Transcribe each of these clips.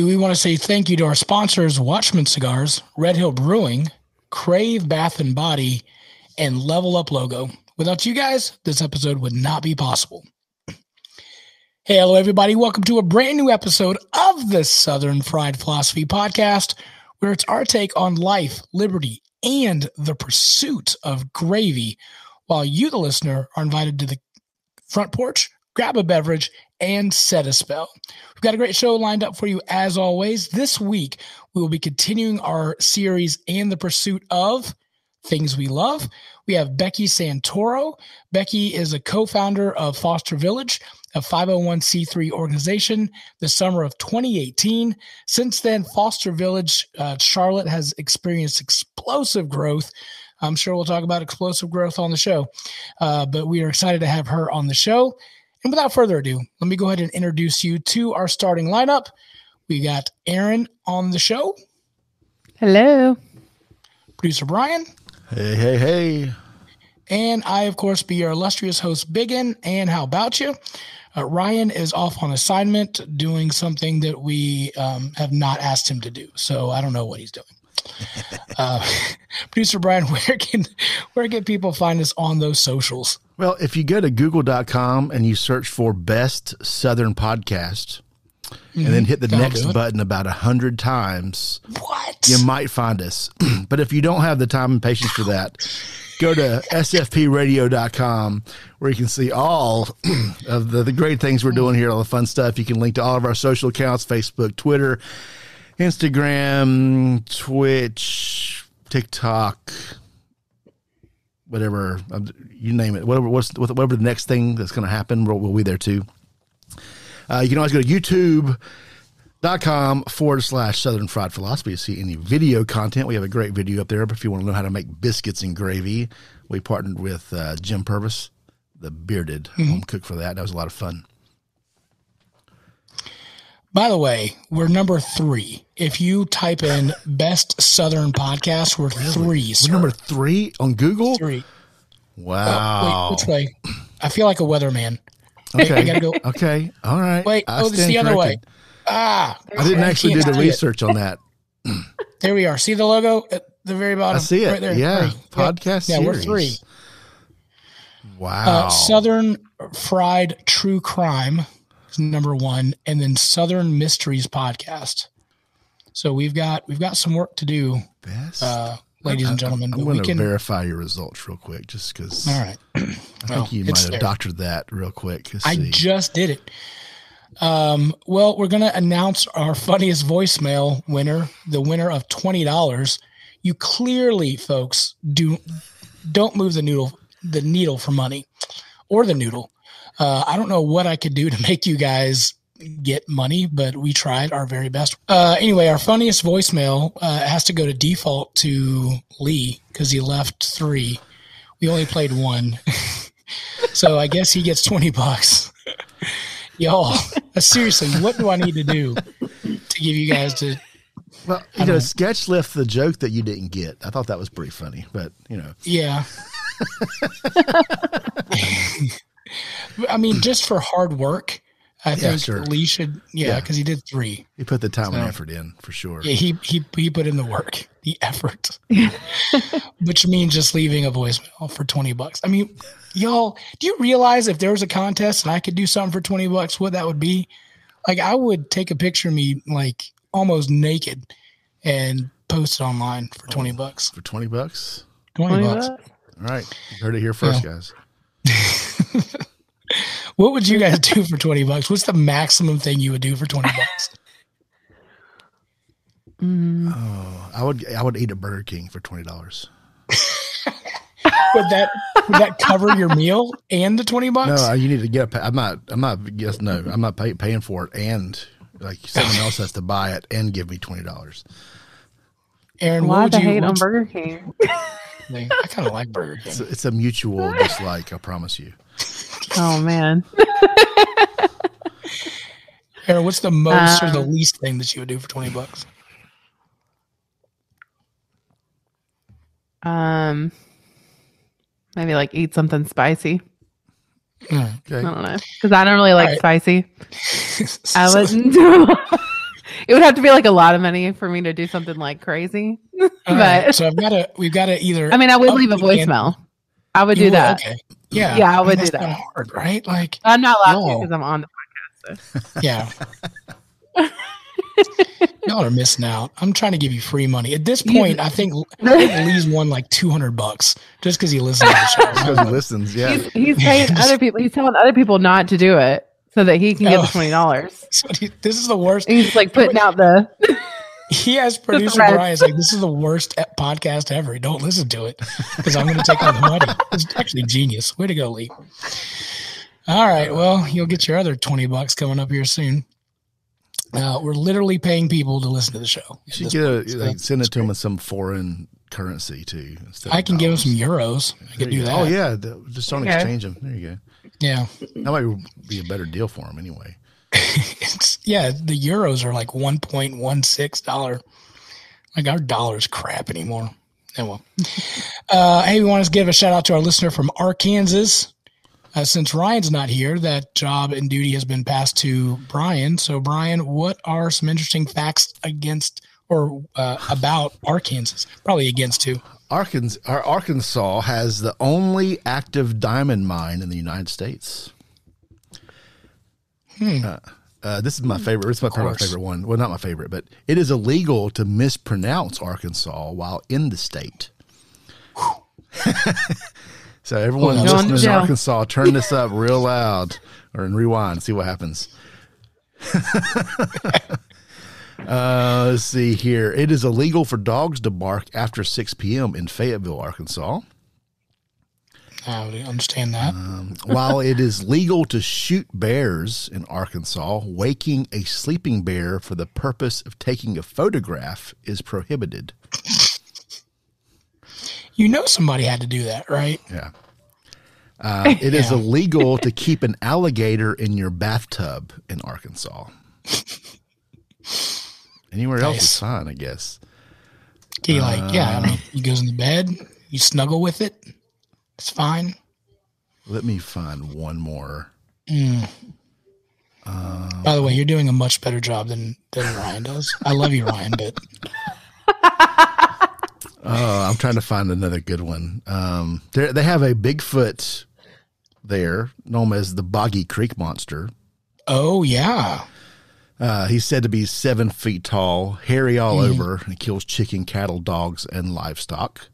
we want to say thank you to our sponsors, Watchman Cigars, Hill Brewing, Crave Bath and Body, and Level Up Logo. Without you guys, this episode would not be possible. Hey, hello, everybody. Welcome to a brand new episode of the Southern Fried Philosophy Podcast, where it's our take on life, liberty, and the pursuit of gravy, while you, the listener, are invited to the front porch, grab a beverage, and set a spell. We've got a great show lined up for you as always. This week, we will be continuing our series and the pursuit of things we love. We have Becky Santoro. Becky is a co-founder of Foster Village, a 501c3 organization, the summer of 2018. Since then, Foster Village, Charlotte has experienced explosive growth. I'm sure we'll talk about explosive growth on the show, but we are excited to have her on the show. And without further ado, let me go ahead and introduce you to our starting lineup. We got Aaron on the show. Hello. Producer Brian. Hey, hey, hey. And I, of course, be your illustrious host, Biggun. And how about you? Ryan is off on assignment doing something that we have not asked him to do. So I don't know what he's doing. Producer Brian, where can people find us on those socials? Well, if you go to google.com and you search for Best Southern Podcast, and then hit the next button about 100 times, you might find us. But if you don't have the time and patience for that, go to sfpradio.com, where you can see all of the great things we're doing here, all the fun stuff. You can link to all of our social accounts, Facebook, Twitter, Instagram, Twitch, TikTok, whatever, you name it. Whatever the next thing that's going to happen, we'll be there too. You can always go to youtube.com/Southern Fried Philosophy to see any video content. We have a great video up there. But if you want to know how to make biscuits and gravy, we partnered with Jim Purvis, the bearded home cook, for that. That was a lot of fun. By the way, we're number 3. If you type in Best Southern Podcast, we're 3. Sir. We're number 3 on Google? 3. Wow. Wait, which way? I feel like a weatherman. Okay. Wait, I gotta go. Okay. All right. Wait. It's the other way. I didn't actually do the research on that. There we are. See the logo at the very bottom? I see it. Right there. Yeah. Podcast series. Yeah, we're 3. Wow. Southern Fried True Crime is number 1, and then Southern Mysteries Podcast. So we've got some work to do, ladies and gentlemen. I'm going to verify your results real quick, just because. All right. I think you might have doctored that real quick. I just did it. Well, we're going to announce our funniest voicemail winner, the winner of $20. You clearly, folks, don't move the needle for money, or the noodle. I don't know what I could do to make you guys get money, but we tried our very best. Anyway, our funniest voicemail has to go to default to Lee because he left 3. We only played 1. So I guess he gets $20. Y'all, seriously, what do I need to do to give you guys to? Well, sketch left the joke that you didn't get. I thought that was pretty funny, but Yeah. I mean, just for hard work, I think Lee should, because he did 3. He put the time and effort in, for sure. Yeah, he put in the work, the effort, which means just leaving a voicemail for $20. I mean, y'all, do you realize if there was a contest and I could do something for $20, what that would be? Like, I would take a picture of me, like, almost naked and post it online for $20. For $20? $20. All right. You heard it here first, guys. What would you guys do for $20? What's the maximum thing you would do for $20? Oh, I would eat at Burger King for $20. Would that cover your meal and the $20? No, you need to get. I'm not paying for it, and like someone else has to buy it and give me $20. Aaron, why the hate on Burger King? I kind of like Burger King. It's a mutual dislike, I promise you. Oh man. Aaron, what's the most or the least thing that you would do for $20? Maybe like eat something spicy. Okay. I don't know, because I don't really like spicy. I wouldn't do It would have to be like a lot of money for me to do something like crazy. Right, so we've got to either. I mean, I would leave a voicemail. I would do that. Okay. Yeah. Yeah, I would do that. That's hard, right? Like I'm not allowed to because I'm on the podcast. So. Yeah. Y'all are missing out. I'm trying to give you free money. At this point, I think Lee's won like $200 just because he listens to the show. Because he listens, yeah. He's paying other people. He's telling other people not to do it so that he can get the $20. So this is the worst. He's like putting out the. He has producer Brian's like, this is the worst podcast ever. Don't listen to it because I'm going to take all the money. It's actually genius. Way to go, Lee. All right. Well, you'll get your other $20 coming up here soon. We're literally paying people to listen to the show. You should send it to them in some foreign currency too. I can give them some euros. I could do that. Oh yeah, just don't exchange them. There you go. Yeah, that might be a better deal for them anyway. The euros are like $1.16. Like our dollar's crap anymore. Oh well. Hey, we want to give a shout out to our listener from Arkansas. Since Ryan's not here, that job and duty has been passed to Brian. So, Brian, what are some interesting facts against or about Arkansas? Probably against too. Arkansas has the only active diamond mine in the United States. This is my favorite. It's my favorite one. Well, not my favorite, but it is illegal to mispronounce Arkansas while in the state. So everyone listening in Arkansas, turn this up real loud or rewind, see what happens. Let's see here. It is illegal for dogs to bark after 6 p.m. in Fayetteville, Arkansas. I would understand that. While it is legal to shoot bears in Arkansas, waking a sleeping bear for the purpose of taking a photograph is prohibited. You know somebody had to do that, right? Yeah. It is illegal to keep an alligator in your bathtub in Arkansas. Anywhere else is fine, I guess. Okay, he goes in the bed, you snuggle with it. It's fine. Let me find one more. By the way, you're doing a much better job than Ryan does. I love you, Ryan, but... I'm trying to find another good one. They have a Bigfoot there, known as the Boggy Creek Monster. Oh, yeah. He's said to be 7 feet tall, hairy all over, and kills chicken, cattle, dogs, and livestock.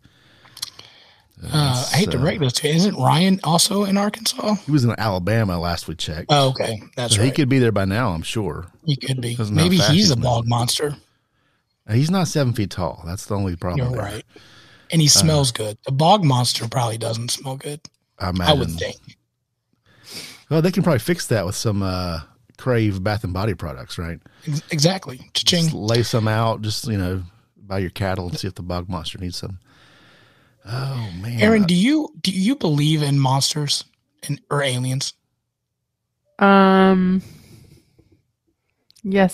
I hate to break those two. Isn't Ryan also in Arkansas? He was in Alabama last we checked. Oh, okay. That's right. He could be there by now, I'm sure. He could be. Maybe he's a bog monster. He's not 7 feet tall. That's the only problem. You're right. And he smells good. The bog monster probably doesn't smell good. I would think. Well, they can probably fix that with some Crave Bath and Body products, right? Exactly. Cha-ching. Just lay some out, just, by your cattle and see if the bog monster needs some. Oh, man. Aaron, do you believe in monsters or aliens? Yes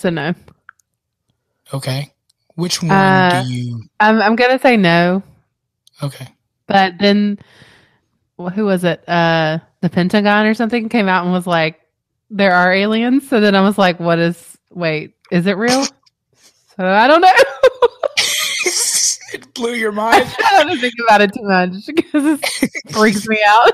and no. Okay. Which one do you... I'm going to say no. Okay. But then, who was it? The Pentagon or something came out and was like, there are aliens. So then I was like, is it real? So I don't know. It blew your mind. I don't think about it too much because it freaks me out.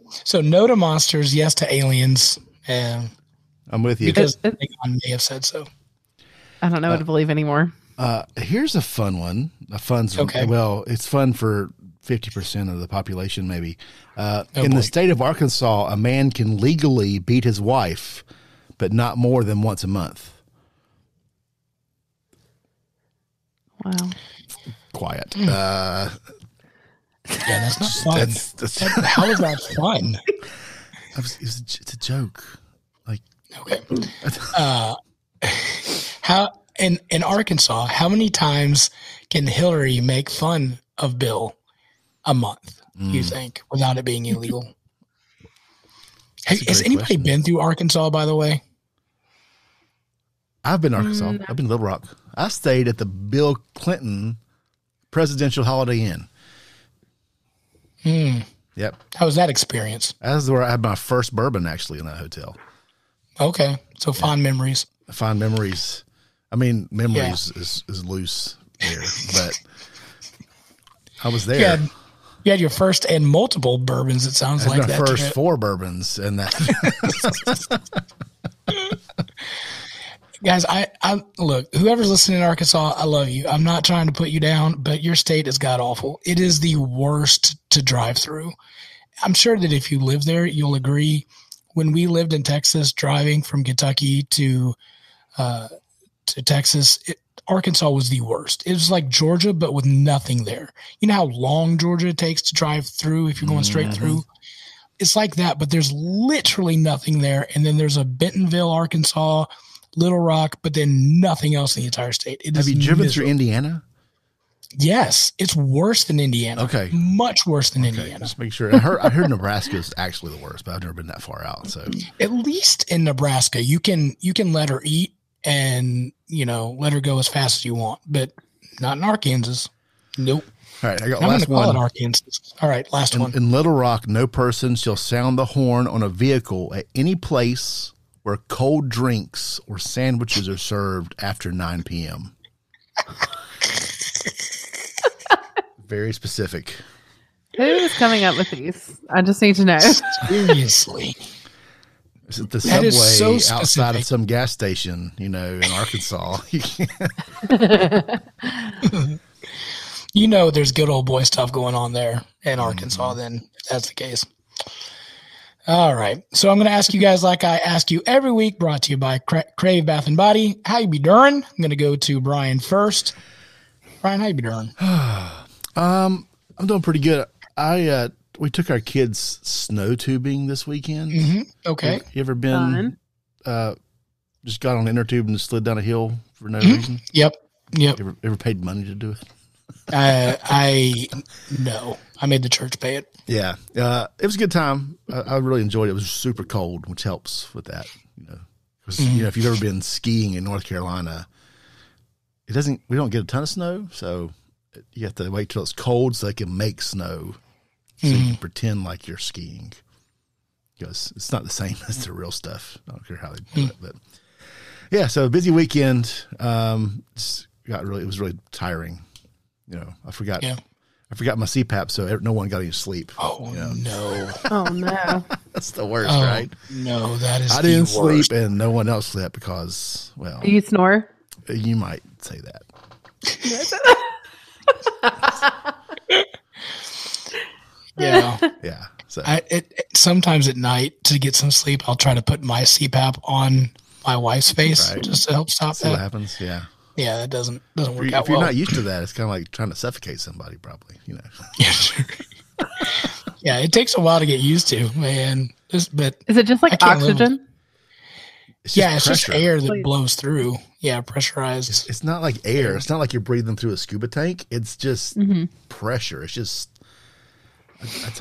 So no to monsters, yes to aliens. I'm with you. Because they may have said so. I don't know what to believe anymore. Here's a fun one. Well, it's fun for 50% of the population, maybe. The state of Arkansas, a man can legally beat his wife, but not more than once a month. Wow. Quiet. Yeah, that's not fun. How is that fun? It's a joke. Okay. How in Arkansas, how many times can Hillary make fun of Bill a month, you think, without it being illegal? Has anybody been through Arkansas, by the way? I've been to Arkansas. I've been to Little Rock. I stayed at the Bill Clinton Presidential Holiday Inn. Yep. How was that experience? That's where I had my first bourbon, actually, in that hotel. Okay. So fond memories. Fond memories. I mean, memories is loose there, but I was there. You had your first and multiple bourbons. It sounds like that. First 4 bourbons and that. Guys, I look, whoever's listening in Arkansas, I love you. I'm not trying to put you down, but your state is god awful. It is the worst to drive through. I'm sure that if you live there, you'll agree. When we lived in Texas, driving from Kentucky to Texas, Arkansas was the worst. It was like Georgia, but with nothing there. You know how long Georgia takes to drive through if you're going straight through? It's like that, but there's literally nothing there. And then there's a Bentonville, Arkansas, Little Rock, but then nothing else in the entire state. Have you driven through Indiana? Yes, it's worse than Indiana. Okay, much worse than Indiana. Just make sure. I heard Nebraska is actually the worst, but I've never been that far out. So at least in Nebraska, you can let her eat and let her go as fast as you want, but not in Arkansas. Nope. All right, I got I'm last gonna call one. it Arkansas. All right, last one. In Little Rock, no person shall sound the horn on a vehicle at any place where cold drinks or sandwiches are served after 9 p.m. Very specific. Who is coming up with these? I just need to know. Seriously. Is it the That is subway so outside specific. of some gas station, in Arkansas? There's good old boy stuff going on there in Arkansas, then if that's the case. All right. So I'm going to ask you guys like I ask you every week, brought to you by Crave Bath and Body. How you be doing? I'm going to go to Brian first. Brian, how you be doing? I'm doing pretty good. We took our kids snow tubing this weekend. Mm-hmm. Okay. You ever been just got on an inner tube and slid down a hill for no reason? Yep. Ever paid money to do it? No. I made the church pay it. Yeah. It was a good time. I really enjoyed it. It was super cold, which helps with that. Because if you've ever been skiing in North Carolina, we don't get a ton of snow, so you have to wait till it's cold so they can make snow, so you can pretend like you're skiing. Because it's not the same as the real stuff. I don't care how they do it, but yeah. So a busy weekend. It was really tiring. I forgot my CPAP, so no one got any sleep. Oh no! Oh no! That's the worst, right? No, that is. I didn't sleep, and no one else slept because, well, Do you snore? You might say that. Yeah. Yeah. So sometimes at night to get some sleep, I'll try to put my CPAP on my wife's face just to help stop see that. what happens. Yeah. Yeah, that doesn't work out well. If you're not used to that, it's kind of like trying to suffocate somebody, probably. Yeah, sure. Yeah, it takes a while to get used to, man. But Is it just like oxygen? It's just air that blows through. Yeah, pressurized. It's not like air. It's not like you're breathing through a scuba tank. It's just pressure. It's just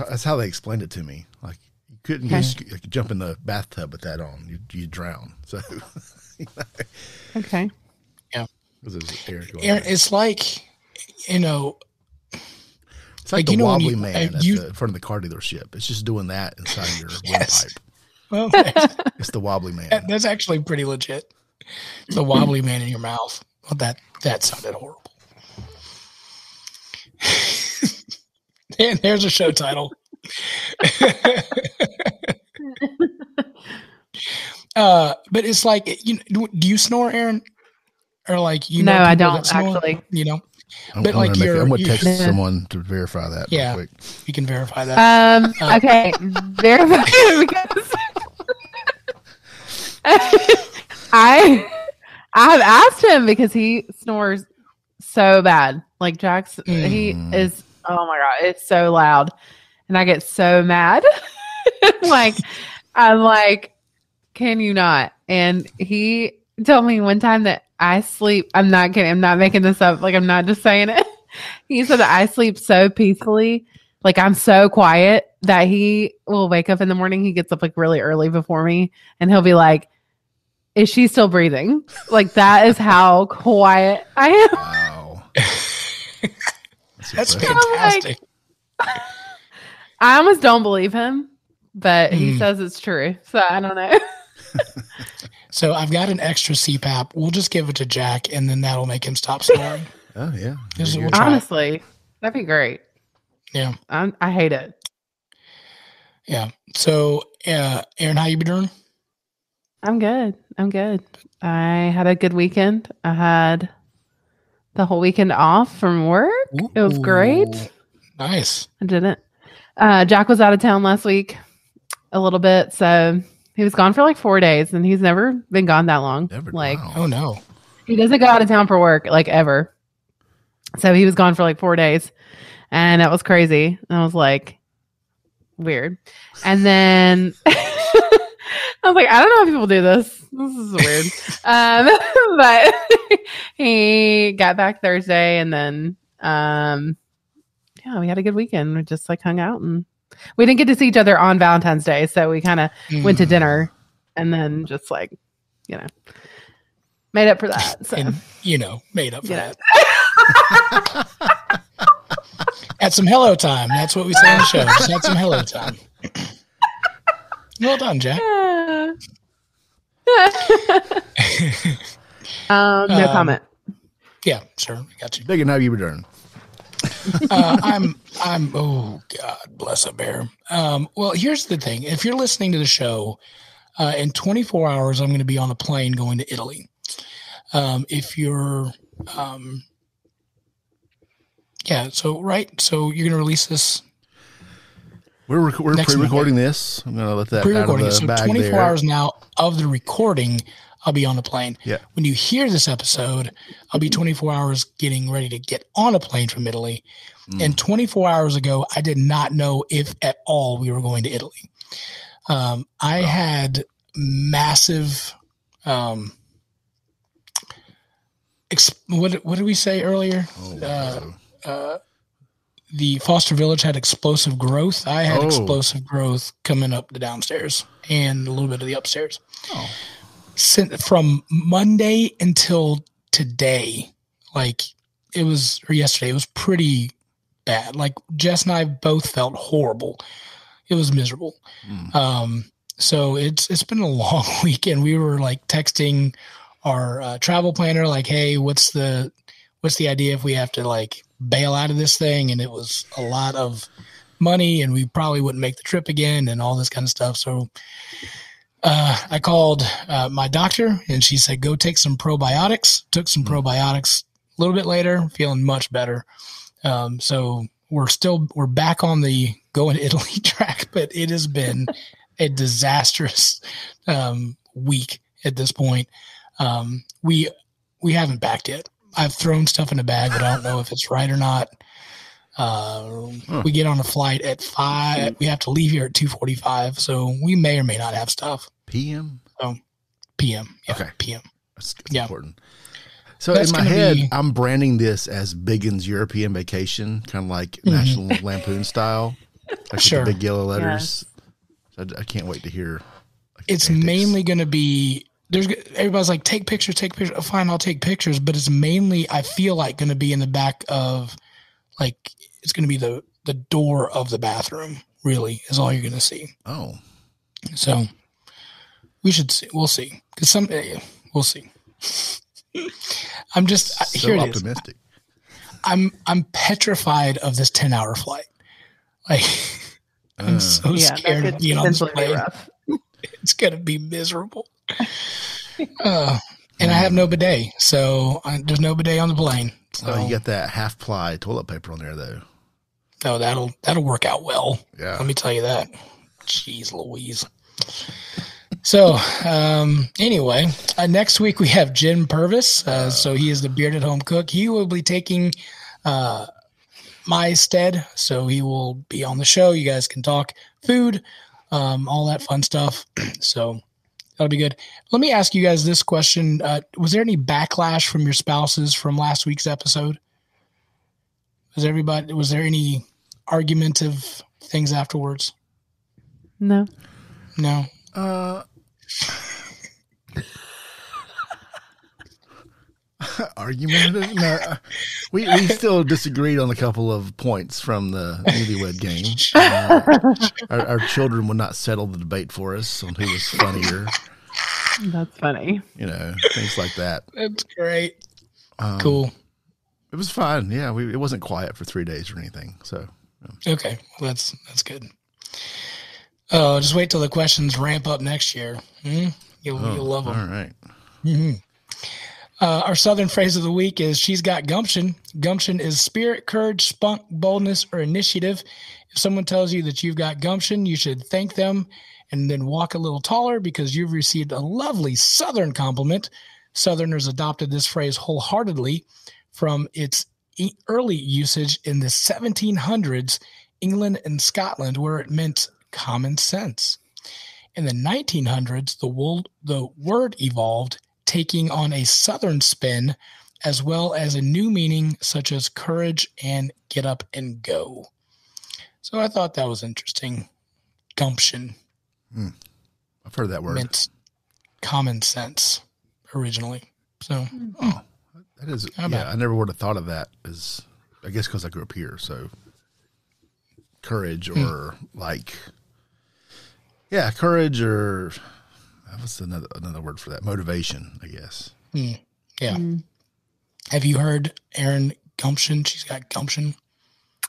that's how they explained it to me. Like you couldn't just jump in the bathtub with that on. You drown. So okay. Yeah. It's like, it's like the wobbly man at the front of the car dealership. It's just doing that inside your windpipe. Well, it's the wobbly man. That's actually pretty legit. The wobbly man in your mouth. Well, that sounded horrible. And there's a show title. But it's like, do you snore, Aaron? Or like No, I don't actually. I'm going to text someone to verify that. Yeah, real quick. You can verify that. Okay, verify it because I've asked him because he snores so bad. Like Jack's, he is. Oh my god, it's so loud, and I get so mad. I'm like, can you not? And he told me one time that I sleep. I'm not kidding. I'm not making this up. Like, I'm not just saying it. He said that I sleep so peacefully. Like, I'm so quiet that he will wake up in the morning. He gets up like really early before me, and he'll be like, "Is she still breathing?" Like, that is how quiet I am. Wow. That's fantastic. I almost don't believe him, but he says it's true. So I don't know. So I've got an extra CPAP. We'll just give it to Jack, and then that'll make him stop snoring. Oh, yeah. We'll Honestly, that'd be great. Yeah. I hate it. Yeah. So, Aaron, how you been doing? I'm good. I had a good weekend. I had the whole weekend off from work. Ooh, it was great. Nice. I didn't. Jack was out of town last week a little bit, so he was gone for like 4 days, and he's never been gone that long. Wow. Oh no, he doesn't go out of town for work like ever. So he was gone for like 4 days, and it was crazy. And I was like, weird. And then I was like, I don't know if people do this. This is weird. But he got back Thursday, and then we had a good weekend. We just like hung out, and we didn't get to see each other on Valentine's Day, so we kind of went to dinner, and then just like, made up for that. So and, made up for that. At some hello time. That's what we say on the show. Just had some hello time. Well done, Jack. No comment. Yeah, sure. I got you. Biggun, how you been doing? I'm oh God bless a bear. Well, here's the thing. If you're listening to the show, in 24 hours, I'm going to be on a plane going to Italy. If you're, so you're going to release this. We're pre-recording this. I'm going to let that pre-recording. Out of the bag 24 there. hours now of the recording, I'll be on a plane. Yeah. When you hear this episode, I'll be 24 hours getting ready to get on a plane from Italy. And 24 hours ago, I did not know if at all we were going to Italy. I had massive, what did we say earlier? The Foster Village had explosive growth. I had explosive growth coming up the downstairs and a little bit of the upstairs. Oh. From Monday until today, or yesterday, it was pretty bad. Like Jess and I both felt horrible. It was miserable. So it's been a long weekend. We were like texting our travel planner, like, hey, what's the idea if we have to like bail out of this thing? And it was a lot of money, and we probably wouldn't make the trip again and all this kind of stuff. So I called my doctor, and she said, go take some probiotics. Took some probiotics. A little bit later, feeling much better. So we're back on the going to Italy track, but it has been a disastrous week at this point. We haven't backed yet. I've thrown stuff in a bag, but I don't know if it's right or not. We get on a flight at 5. We have to leave here at 2:45, so we may or may not have stuff. PM? Oh, PM. Yeah, okay. PM. That's important. So in my head, I'm branding this as Biggun's European Vacation, kind of like National Lampoon style. Like with the big yellow letters. Yeah. So I can't wait to hear. It's mainly going to be... everybody's like, take pictures. Oh, fine, I'll take pictures. But it's mainly, I feel like, going to be in the back of, like, it's going to be the door of the bathroom, really, is all you're going to see. Oh. So we should see. We'll see. Because we'll see. I'm just so here. Optimistic. I'm petrified of this 10-hour flight. Like, I'm so scared of being on this plane. It's going to be miserable. And I have no bidet, so there's no bidet on the plane. So. Oh, you got that half-ply toilet paper on there, though. Oh, that'll work out well. Yeah, let me tell you that. Jeez Louise. So, anyway, next week we have Jim Purvis. So he is the bearded home cook. He will be taking my stead, so he will be on the show. You guys can talk food, all that fun stuff. So that'll be good. Let me ask you guys this question. Was there any backlash from your spouses from last week's episode? Was there any argumentative things afterwards? No. Argumentative? No. We still disagreed on a couple of points from the newlywed game. Our children would not settle the debate for us on who was funnier. That's funny. Things like that. That's great. Cool. It was fun. Yeah, it wasn't quiet for 3 days or anything. So okay, well, that's good. Oh, just wait till the questions ramp up next year. You'll love them. All right. Mm-hmm. Our Southern phrase of the week is "She's got gumption." Gumption is spirit, courage, spunk, boldness, or initiative. If someone tells you that you've got gumption, you should thank them and then walk a little taller because you've received a lovely Southern compliment. Southerners adopted this phrase wholeheartedly from its early usage in the 1700s, England and Scotland, where it meant common sense. In the 1900s, the word evolved, taking on a Southern spin, as well as a new meaning such as courage and get up and go. So I thought that was interesting. Gumption. I've heard that word. Meant common sense originally. So, that is, I never would have thought of that as, I guess because I grew up here. So courage or courage or what's another word for that? Motivation, I guess. Yeah. Have you heard Erin Gumption? She's got gumption.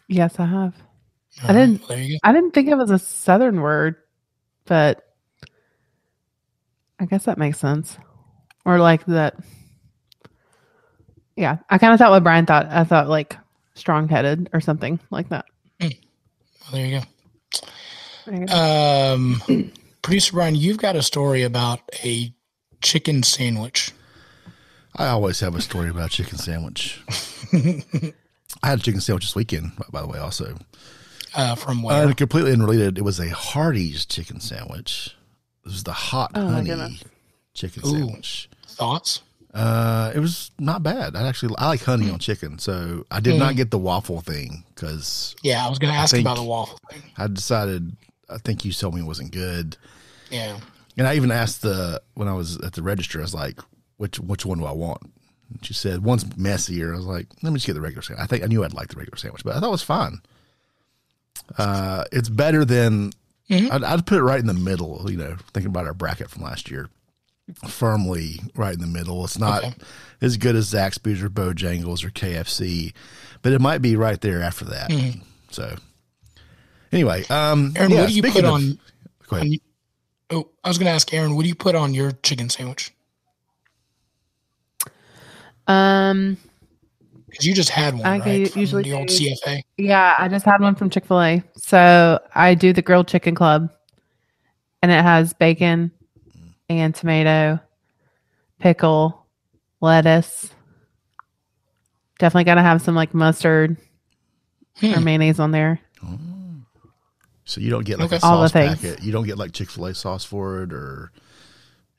Yes, I have. Well, there you go. I didn't think it was a Southern word, but I guess that makes sense. Or like that. Yeah, I kind of thought what Brian thought. I thought like strong-headed or something like that. Well, there you go. Producer Brian, you've got a story about a chicken sandwich. I always have a story about a chicken sandwich. I had a chicken sandwich this weekend, by the way, also. From where? Completely unrelated. It was a Hardee's chicken sandwich. It was the hot honey chicken sandwich. Thoughts? It was not bad. I like honey on chicken, so I did not get the waffle thing because. Yeah, I was going to ask about the waffle thing. I decided. I think you told me it wasn't good. Yeah. And I even asked when I was at the register, I was like, which one do I want? And she said, one's messier. I was like, let me just get the regular sandwich. I knew I'd like the regular sandwich, but I thought it was fine. It's better than, I'd put it right in the middle, thinking about our bracket from last year. Firmly right in the middle. It's not as good as Zaxby's or Bojangles or KFC, but it might be right there after that. So anyway, Aaron, what do you put on? Go ahead. I was going to ask Aaron, what do you put on your chicken sandwich? Because you just had one, right? From usually the old CFA. Yeah, I just had one from Chick-Fil-A. So I do the grilled chicken club, and it has bacon and tomato, pickle, lettuce. Definitely got to have some like mustard or mayonnaise on there. So you don't get like a all sauce the things. packet. You don't get like Chick-fil-A sauce for it, or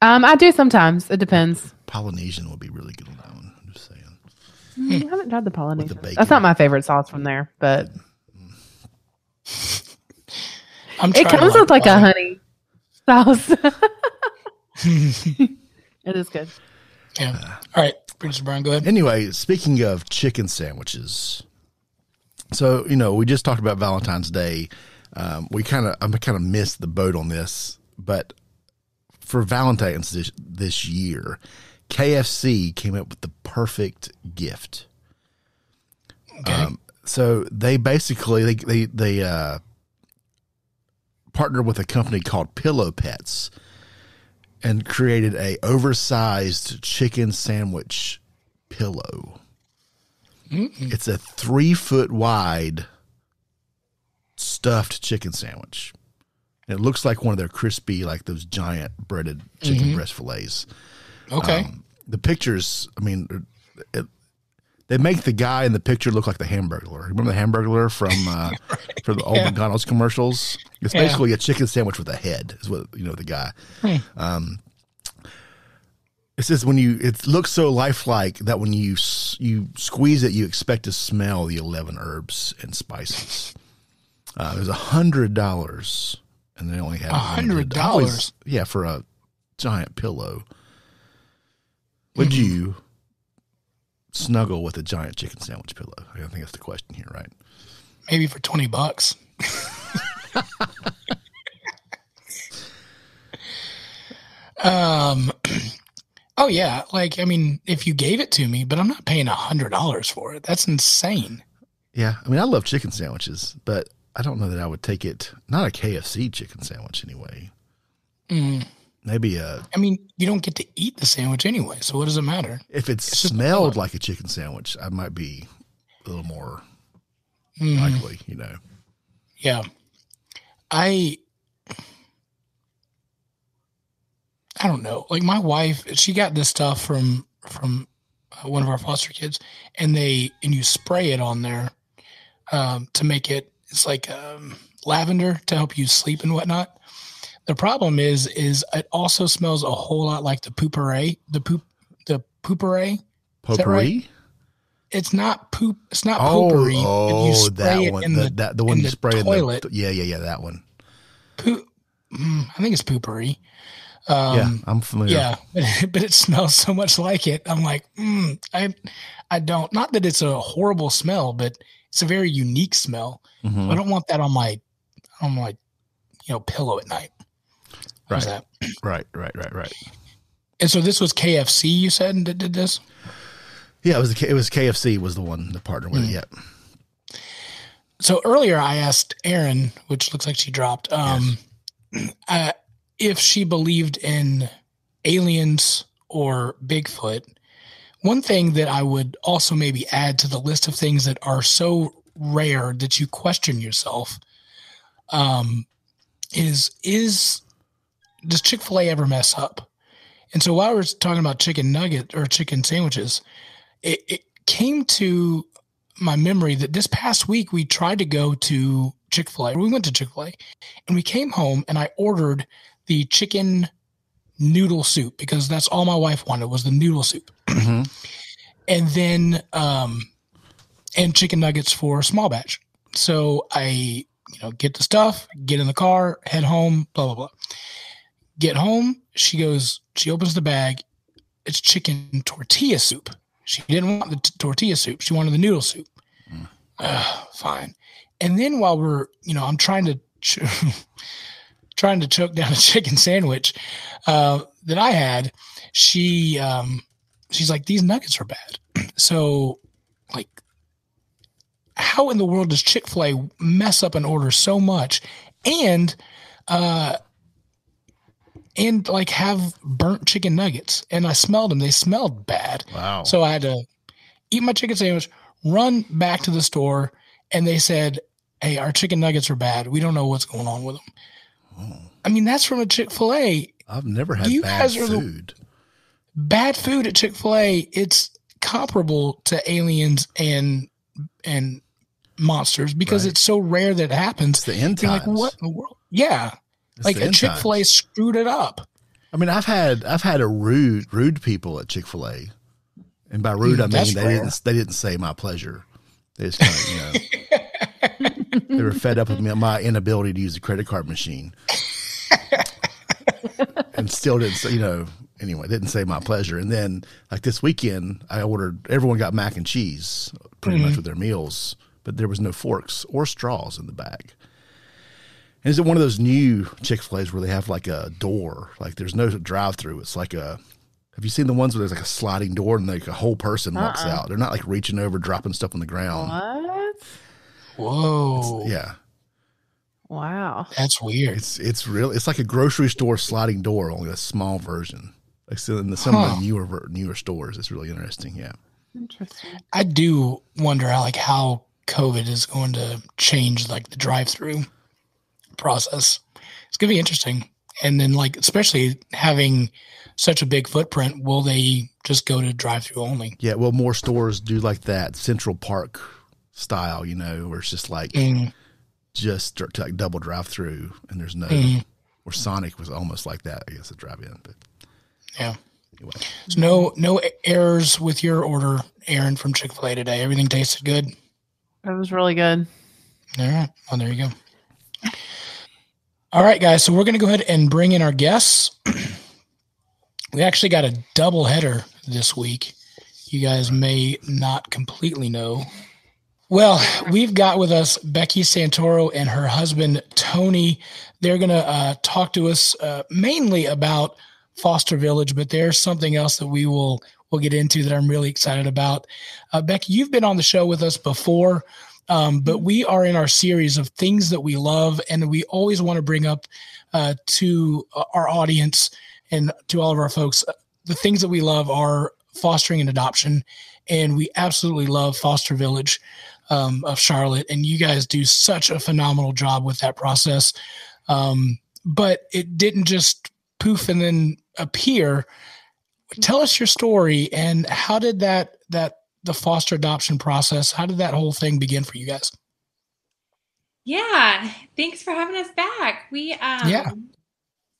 I do sometimes. It depends. Polynesian would be really good on that one. I'm just saying. I haven't tried the Polynesian. That's not my favorite sauce from there, but it comes with like a honey sauce. It is good. Yeah. All right, Producer Brian, go ahead. Anyway, speaking of chicken sandwiches, so we just talked about Valentine's Day. I kind of missed the boat on this, but for Valentine's this year, KFC came up with the perfect gift. Okay. So they basically they partnered with a company called Pillow Pets and created a oversized chicken sandwich pillow. It's a 3-foot wide stuffed chicken sandwich. And it looks like one of their crispy, like those giant breaded chicken breast fillets. Okay. The pictures, they make the guy in the picture look like the Hamburglar. Remember the Hamburglar from the old McDonald's commercials? It's basically a chicken sandwich with a head, is what the guy. It says it looks so lifelike that when you squeeze it, you expect to smell the 11 herbs and spices. It was $100, and they only had $100. Yeah, for a giant pillow. Would you snuggle with a giant chicken sandwich pillow? I think that's the question here, right? Maybe for $20. Oh yeah. Like, I mean, if you gave it to me, but I'm not paying $100 for it. That's insane. Yeah. I mean, I love chicken sandwiches, but I don't know that I would take it. Not a KFC chicken sandwich anyway. Maybe I mean, you don't get to eat the sandwich anyway, so what does it matter? If it smelled like a chicken sandwich, I might be a little more likely, you know. Yeah. I don't know. Like my wife, she got this stuff from one of our foster kids, and you spray it on there to make it. It's like lavender to help you sleep and whatnot. The problem is it also smells a whole lot like the pooperée. The pooperée. Potpourri? Right? It's not poop. It's not potpourri. Oh, you spray that one. The one you spray toilet. In the yeah, that one. I think it's potpourri. Yeah, I'm familiar. Yeah, but it smells so much like it. I'm like, I don't. Not that it's a horrible smell, but it's a very unique smell. Mm-hmm. I don't want that on my pillow at night. Right. That? Right. And so this was KFC, you said, that did this? Yeah, it was KFC was the one that partnered with it. Yeah. So earlier I asked Erin, which looks like she dropped, if she believed in aliens or Bigfoot. One thing that I would also maybe add to the list of things that are so rare that you question yourself is does Chick-fil-A ever mess up? And so while we're talking about chicken nugget or chicken sandwiches, it came to my memory that this past week we tried to go to Chick-fil-A. We went to Chick-fil-A and we came home and I ordered the chicken noodle soup because that's all my wife wanted was the noodle soup. Mm-hmm. And then and chicken nuggets for small batch. So I get the stuff, get in the car, head home, blah, blah, blah. Get home, she opens the bag. It's chicken tortilla soup. She didn't want the tortilla soup. She wanted the noodle soup. Fine. And then while we're, I'm trying to choke down a chicken sandwich that I had, she's like, these nuggets are bad. So, like, how in the world does Chick-fil-A mess up an order so much and like have burnt chicken nuggets? And I smelled them. They smelled bad. Wow. So I had to eat my chicken sandwich, run back to the store, and they said, hey, our chicken nuggets are bad. We don't know what's going on with them. Oh. I mean, that's from a Chick-fil-A. I've never had bad food. Bad food at Chick-fil-A, it's comparable to aliens and monsters because it's so rare that it happens. It's the end times. Like, what in the world? Yeah. It's like a Chick-fil-A screwed it up. I mean, I've had a rude people at Chick-fil-A. And by rude, I mean they didn't say my pleasure. They just kind of, they were fed up with my inability to use the credit card machine. And still didn't say, anyway, didn't say my pleasure. And then like this weekend, everyone got mac and cheese pretty much with their meals, but there was no forks or straws in the bag. And is it one of those new Chick-fil-A's where they have like a door, like there's no drive-through? It's like have you seen the ones where there's like a sliding door and like a whole person walks out? They're not like reaching over, dropping stuff on the ground. What? Whoa. Yeah. Wow. That's weird. It's like a grocery store sliding door, only a small version. Like so in some of the newer stores. It's really interesting. Yeah. Interesting. I do wonder how COVID is going to change like the drive-through process. It's going to be interesting. And then especially having such a big footprint, will they just go to drive-through only? Yeah. Well, more stores do like that Central Park style, where it's just like, just like double drive-through and there's no, or Sonic was almost like that. I guess a drive-in, but yeah. Anyway. So no errors with your order, Erin, from Chick-fil-A today. Everything tasted good. It was really good. All right. Well, there you go. All right, guys. So we're going to go ahead and bring in our guests. We actually got a double header this week. You guys may not completely know. Well, we've got with us Becky Santoro and her husband, Tony. They're going to talk to us mainly about foster village, but there's something else that we'll get into that I'm really excited about. Becky, you've been on the show with us before, but we are in our series of things that we love, and we always want to bring up to our audience and to all of our folks, the things that we love are fostering and adoption, and we absolutely love Foster Village of Charlotte, and you guys do such a phenomenal job with that process. But it didn't just poof and then appear. Tell us your story, and how did the foster adoption process, how did that whole thing begin for you guys? Yeah, thanks for having us back.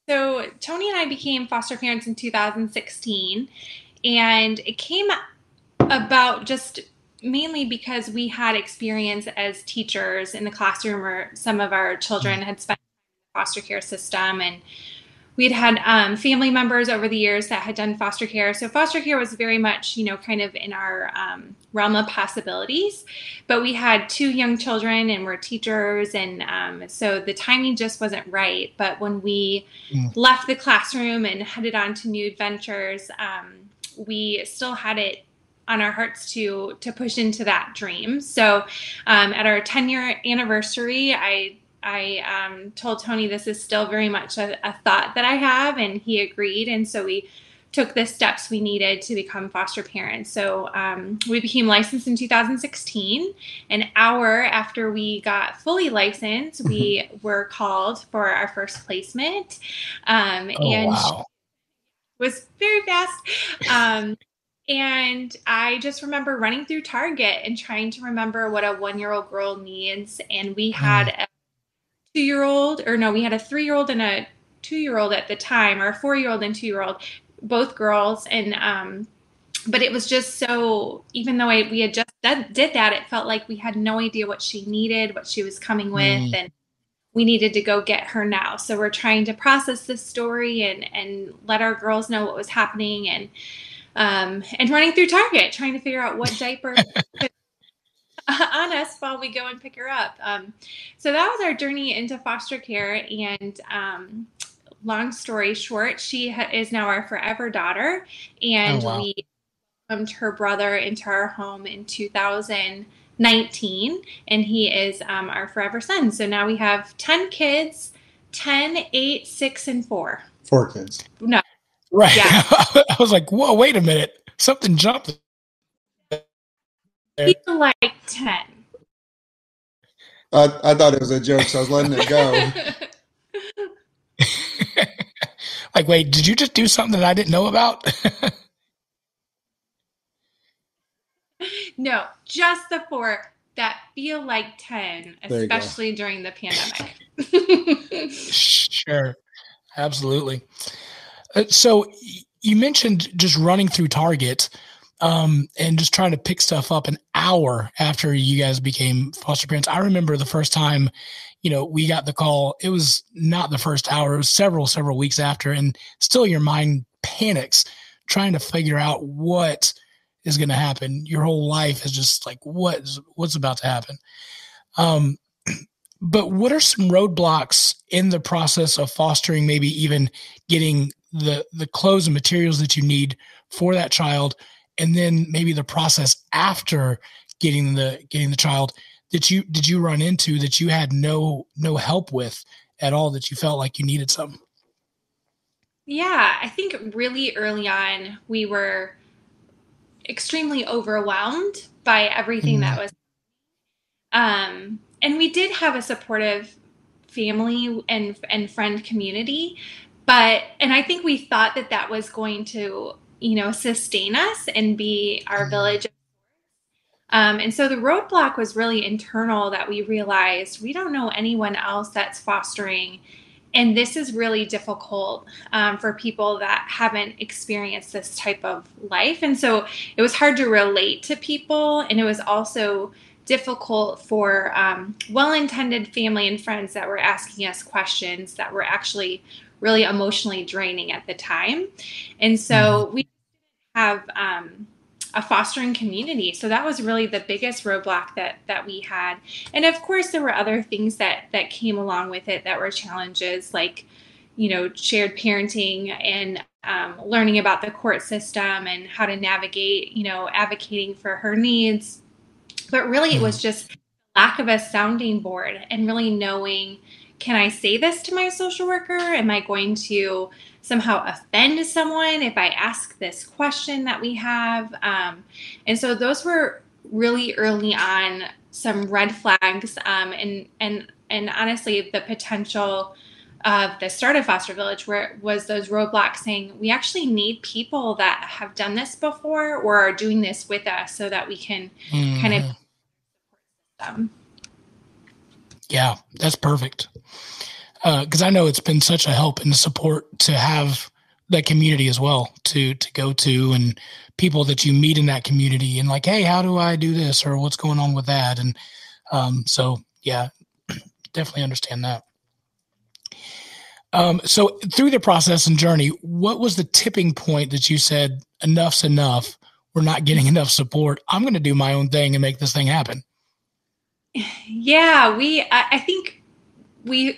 So Tony and I became foster parents in 2016, and it came about just mainly because we had experience as teachers in the classroom where some of our children had spent in the foster care system, and we'd had family members over the years that had done foster care. So foster care was very much, kind of in our realm of possibilities. But we had 2 young children and we're teachers. And so the timing just wasn't right. But when we left the classroom and headed on to new adventures, we still had it on our hearts to push into that dream. So at our 10-year anniversary, I told Tony this is still very much a thought that I have, and he agreed. And so we took the steps we needed to become foster parents. So we became licensed in 2016. An hour after we got fully licensed, we were called for our first placement. Wow. It was very fast. And I just remember running through Target and trying to remember what a 1-year-old girl needs. And we had a 2-year-old, we had a 3-year-old and a 2-year-old at the time, or a 4-year-old and 2-year-old, both girls. And, but it was just so, even though we had just did that, it felt like we had no idea what she needed, what she was coming with. And we needed to go get her now. So we're trying to process this story and let our girls know what was happening, and running through Target, trying to figure out what diaper on us while we go and pick her up. So that was our journey into foster care. And long story short, she is now our forever daughter. And we welcomed her brother into our home in 2019, and he is our forever son. So now we have 10 kids, 10, 8, 6, and 4. 4 kids. No. Right. Yeah. I was like, whoa, wait a minute. Something jumped. Feel like 10. I thought it was a joke, so I was letting it go. Like, wait, did you just do something that I didn't know about? No, just the 4 that feel like 10, especially during the pandemic. Sure. Absolutely. So you mentioned just running through Target and just trying to pick stuff up an hour after you guys became foster parents. I remember the first time, we got the call. It was not the first hour. It was several weeks after, and still your mind panics trying to figure out what is going to happen. Your whole life is just like, what's about to happen? But what are some roadblocks in the process of fostering, maybe even getting the clothes and materials that you need for that child, and then maybe the process after getting the child that did you run into that you had no help with at all, that you felt like you needed some? Yeah, I think really early on we were extremely overwhelmed by everything that was and we did have a supportive family and friend community, and I think we thought that was going to, sustain us and be our village. And so the roadblock was really internal, that we realized we don't know anyone else that's fostering. And this is really difficult for people that haven't experienced this type of life. And so it was hard to relate to people. And it was also difficult for well-intended family and friends that were asking us questions that were actually really emotionally draining at the time. And so we have a fostering community. So that was really the biggest roadblock that we had. And of course, there were other things that came along with it that were challenges, like, shared parenting and learning about the court system and how to navigate, advocating for her needs. But really, it was just lack of a sounding board and really knowing, can I say this to my social worker? Am I going to somehow offend someone if I ask this question that we have? And so those were really early on some red flags, and honestly, the potential of the start of Foster Village, where it was those roadblocks saying, we actually need people that have done this before or are doing this with us so that we can kind of support them. Yeah, that's perfect. Because I know it's been such a help and support to have that community as well to go to, and people that you meet in that community and like, hey, how do I do this, or what's going on with that? And so, yeah, definitely understand that. So through the process and journey, what was the tipping point that you said, enough's enough, we're not getting enough support, I'm going to do my own thing and make this thing happen? Yeah, I think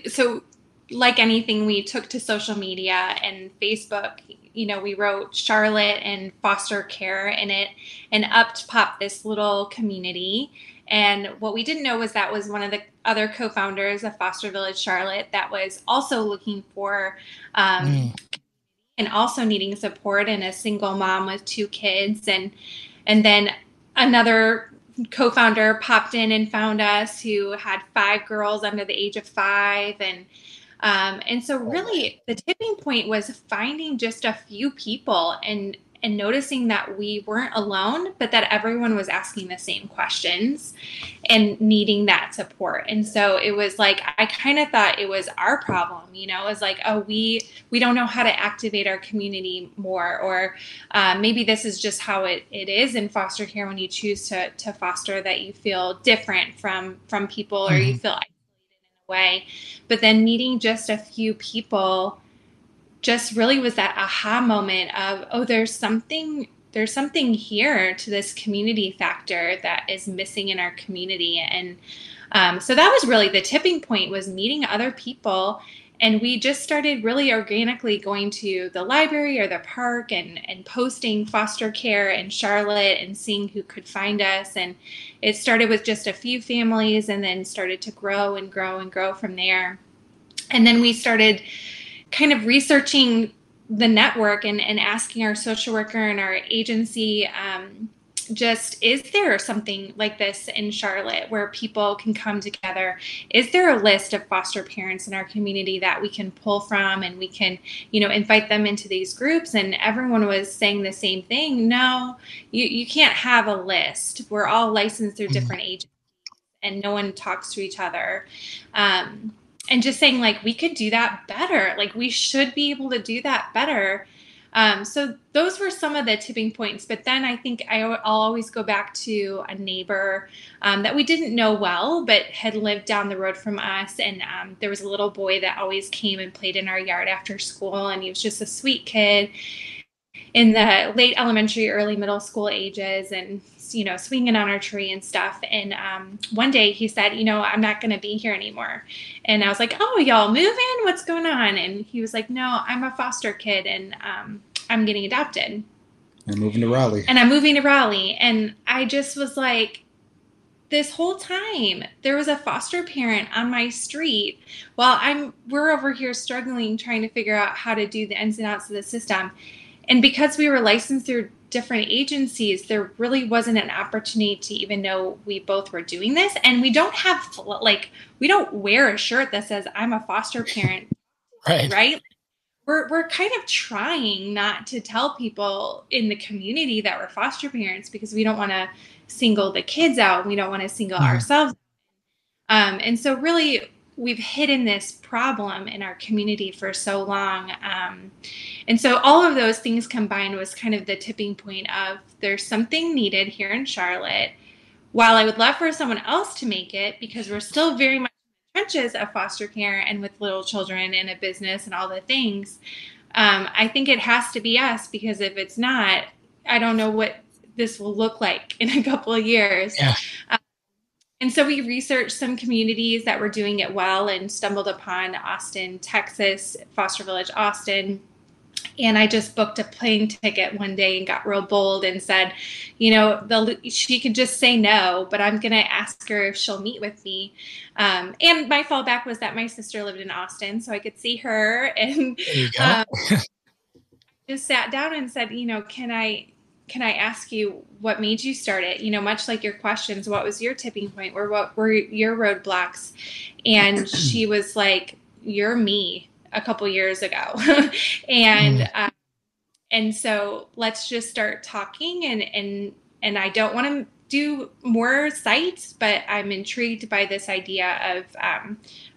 so like anything, we took to social media and Facebook. We wrote Charlotte and foster care in it, and up popped this little community. And what we didn't know was that was one of the other co-founders of Foster Village Charlotte that was also looking for and also needing support, and a single mom with 2 kids. And then another co-founder popped in and found us, who had 5 girls under the age of 5. And so really the tipping point was finding just a few people and noticing that we weren't alone, but that everyone was asking the same questions and needing that support. And so it was like, I kind of thought it was our problem, it was like, oh, we don't know how to activate our community more, or maybe this is just how it is in foster care when you choose to foster, that you feel different from people, or you feel isolated in a way. But then meeting just a few people just really was that aha moment of, oh, there's something here to this community factor that is missing in our community. And so that was really the tipping point, was meeting other people. And we just started really organically going to the library or the park and posting foster care in Charlotte and seeing who could find us. And it started with just a few families, and then started to grow and grow and grow from there. And then we started kind of researching the network and asking our social worker and our agency, just, is there something like this in Charlotte where people can come together? Is there a list of foster parents in our community that we can pull from, and we can, invite them into these groups? And everyone was saying the same thing. No, you can't have a list. We're all licensed through different agencies, and no one talks to each other. And just saying, like, we could do that better. Like, we should be able to do that better. So those were some of the tipping points. But then I think I'll always go back to a neighbor that we didn't know well, but had lived down the road from us. And there was a little boy that always came and played in our yard after school. And he was just a sweet kid in the late elementary, early middle school ages, and swinging on our tree and stuff. And one day he said, I'm not going to be here anymore. And I was like, oh, y'all moving? What's going on? And he was like, no, I'm a foster kid, and I'm getting adopted. I'm moving to Raleigh. And I just was like, this whole time there was a foster parent on my street while we're over here struggling, trying to figure out how to do the ins and outs of the system. And because we were licensed through different agencies, there really wasn't an opportunity to even know we both were doing this. And we don't have, we don't wear a shirt that says I'm a foster parent. Right? We're kind of trying not to tell people in the community that we're foster parents, because we don't want to single the kids out. We don't want to single ourselves out. And so really, we've hidden this problem in our community for so long. And so all of those things combined was kind of the tipping point of, there's something needed here in Charlotte. While I would love for someone else to make it, because we're still very much in the trenches of foster care and with little children and a business and all the things, I think it has to be us, because if it's not, I don't know what this will look like in a couple of years. Yeah. And so we researched some communities that were doing it well and stumbled upon Austin, Texas, Foster Village Austin. And I just booked a plane ticket one day and got real bold and said, she could just say no, but I'm going to ask her if she'll meet with me. And my fallback was that my sister lived in Austin, so I could see her. And there you go. Just sat down and said, can I ask you what made you start it? Much like your questions, what was your tipping point, or what were your roadblocks? And she was like, you're me a couple years ago. And so let's just start talking, and I don't want to do more sites, but I'm intrigued by this idea of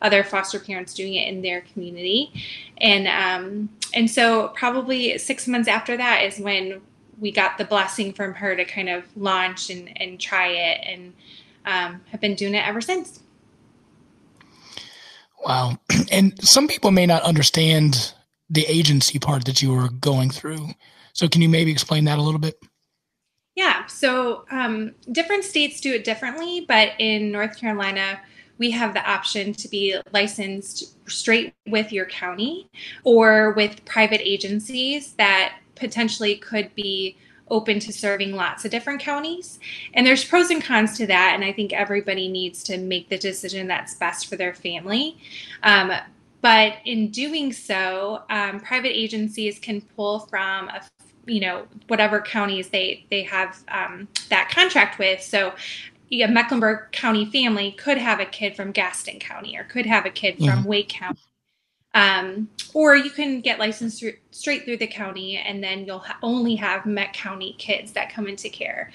other foster parents doing it in their community. And so probably 6 months after that is when we got the blessing from her to kind of launch and try it, and have been doing it ever since. Wow. And some people may not understand the agency part that you were going through. So can you maybe explain that a little bit? Yeah. So different states do it differently, but in North Carolina, we have the option to be licensed straight with your county or with private agencies that potentially could be open to serving lots of different counties. And there's pros and cons to that. And I think everybody needs to make the decision that's best for their family. But in doing so, private agencies can pull from whatever counties they have that contract with. So a Mecklenburg County family could have a kid from Gaston County, or could have a kid from Wake County. Or you can get licensed straight through the county, and then you'll only have Met County kids that come into care.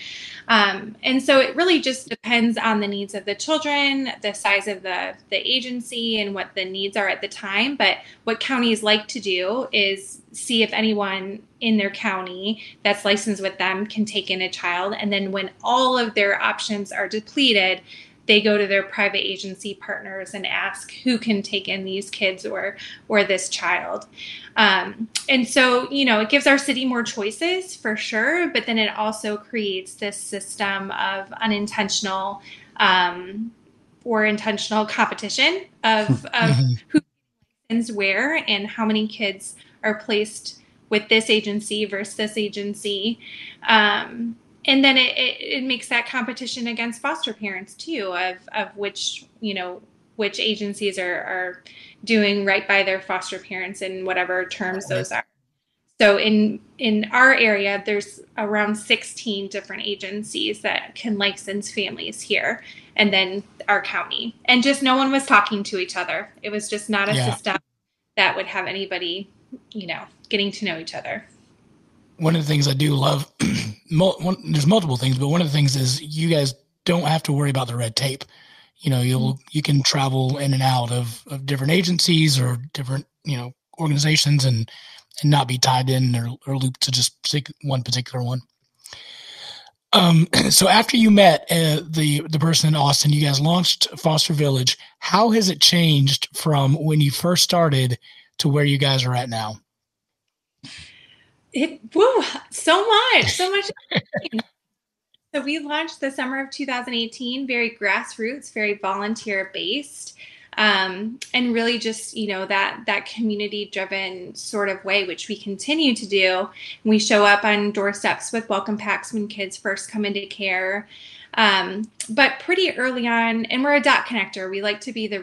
And so it really just depends on the needs of the children, the size of the agency, and what the needs are at the time. But what counties like to do is see if anyone in their county that's licensed with them can take in a child. And then when all of their options are depleted, they go to their private agency partners and ask who can take in these kids or this child. And so, it gives our city more choices for sure, but then it also creates this system of unintentional or intentional competition of who sends where and how many kids are placed with this agency versus this agency. And then it makes that competition against foster parents too, of which agencies are doing right by their foster parents in whatever terms those are. So in our area, there's around 16 different agencies that can license families here, and then our county. And just no one was talking to each other. It was just not a system that would have anybody, getting to know each other. One of the things I do love, there's multiple things, but one of the things is you guys don't have to worry about the red tape. You can travel in and out of different agencies or different, organizations and not be tied in or looped to just one particular one. So after you met the person in Austin, you guys launched Foster Village. How has it changed from when you first started to where you guys are at now? So much. So we launched the summer of 2018, very grassroots, very volunteer based, and really just, that community driven sort of way, which we continue to do. We show up on doorsteps with welcome packs when kids first come into care. But pretty early on, and we're a dot connector. We like to be the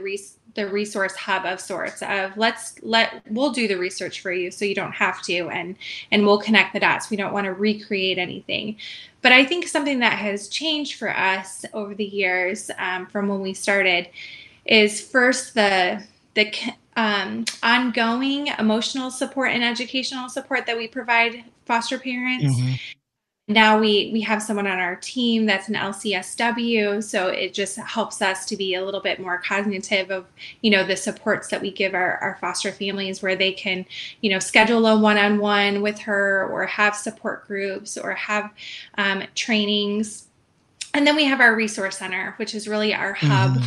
resource hub of sorts of we'll do the research for you so you don't have to, and we'll connect the dots. We don't want to recreate anything. But I think something that has changed for us over the years from when we started is first the ongoing emotional support and educational support that we provide foster parents. Now we have someone on our team that's an LCSW, so it just helps us to be a little bit more cognitive of, the supports that we give our foster families, where they can, schedule a one-on-one with her or have support groups or have trainings. And then we have our resource center, which is really our hub,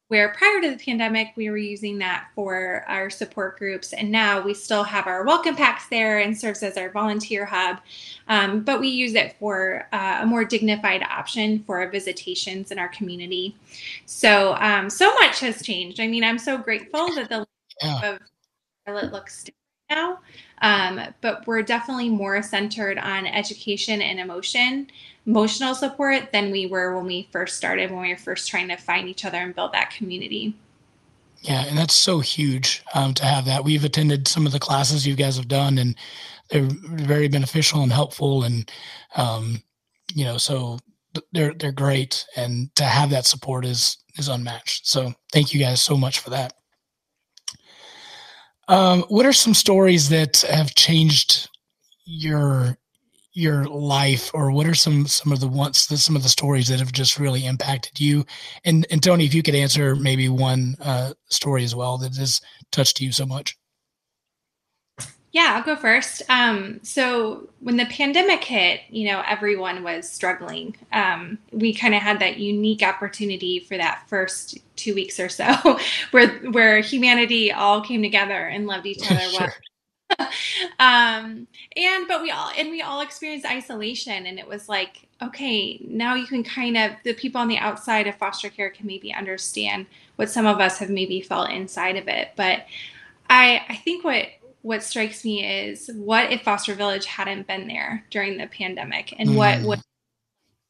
where prior to the pandemic, we were using that for our support groups. And now we still have our welcome packs there and serves as our volunteer hub. But we use it for a more dignified option for our visitations in our community. So, so much has changed. I mean, I'm so grateful that the of Charlotte looks different now. But we're definitely more centered on education and emotional support than we were when we first started, when we were first trying to find each other and build that community. Yeah, and that's so huge to have that. We've attended some of the classes you guys have done, and they're very beneficial and helpful, and so they're great. And to have that support is unmatched. So thank you guys so much for that. What are some stories that have changed your life, or what are some of the stories that have just really impacted you? And Tony, if you could answer maybe one story as well that has touched you so much. Yeah, I'll go first. So when the pandemic hit, everyone was struggling. We kind of had that unique opportunity for that first 2 weeks or so where humanity all came together and loved each other well. Sure. But we all experienced isolation, and it was like, okay, now you can the people on the outside of foster care can maybe understand what some of us have maybe felt inside of it. But I think what strikes me is, what if Foster Village hadn't been there during the pandemic, and what would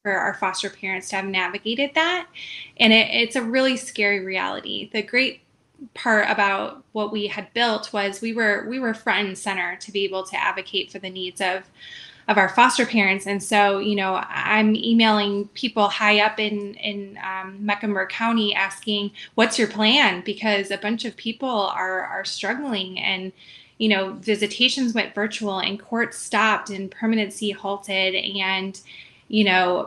for our foster parents to have navigated that? And it's a really scary reality. The great part about what we had built was we were front and center to be able to advocate for the needs of our foster parents. And so, I'm emailing people high up in Mecklenburg County asking, what's your plan? Because a bunch of people are struggling, and visitations went virtual, and courts stopped, and permanency halted, and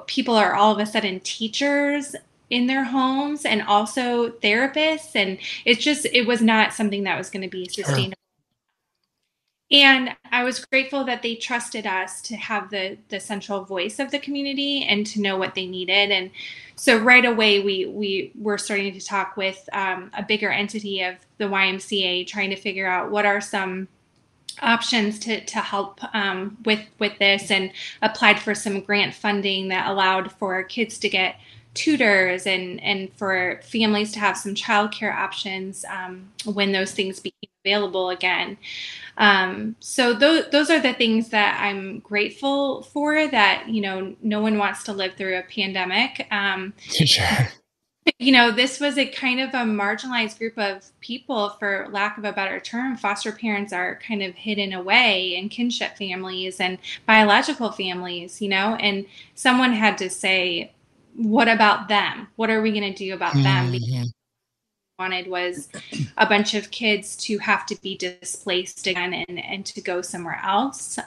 people are all of a sudden teachers in their homes and also therapists, and it was not something that was going to be sustainable. Sure. And I was grateful that they trusted us to have the central voice of the community and to know what they needed. And so right away we were starting to talk with a bigger entity of the YMCA, trying to figure out what are some options to help with this, and applied for some grant funding that allowed for kids to get tutors and for families to have some childcare options when those things became available again. So those are the things that I'm grateful for, that, no one wants to live through a pandemic. Sure. This was a kind of a marginalized group of people, for lack of a better term. Foster parents are kind of hidden away in kinship families and biological families, and someone had to say, what about them? What are we going to do about them? Because what we wanted was a bunch of kids to have to be displaced again and to go somewhere else.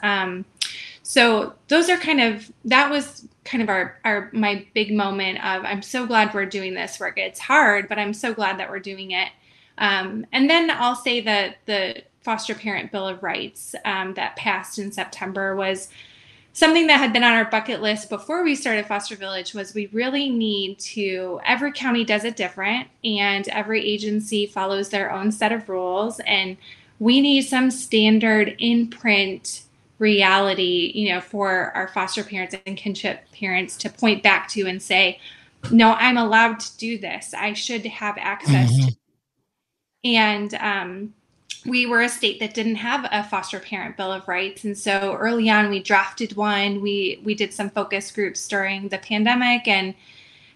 So that was kind of my big moment of, I'm so glad we're doing this work. It's hard, but I'm so glad that we're doing it. And then I'll say that the Foster Parent Bill of Rights that passed in September was something that had been on our bucket list before we started Foster Village. Was we really need to, every county does it different, and every agency follows their own set of rules, and we need some standard in print reality, for our foster parents and kinship parents to point back to and say, no, I'm allowed to do this. I should have access to. And we were a state that didn't have a foster parent bill of rights. And so early on, we drafted one. We did some focus groups during the pandemic and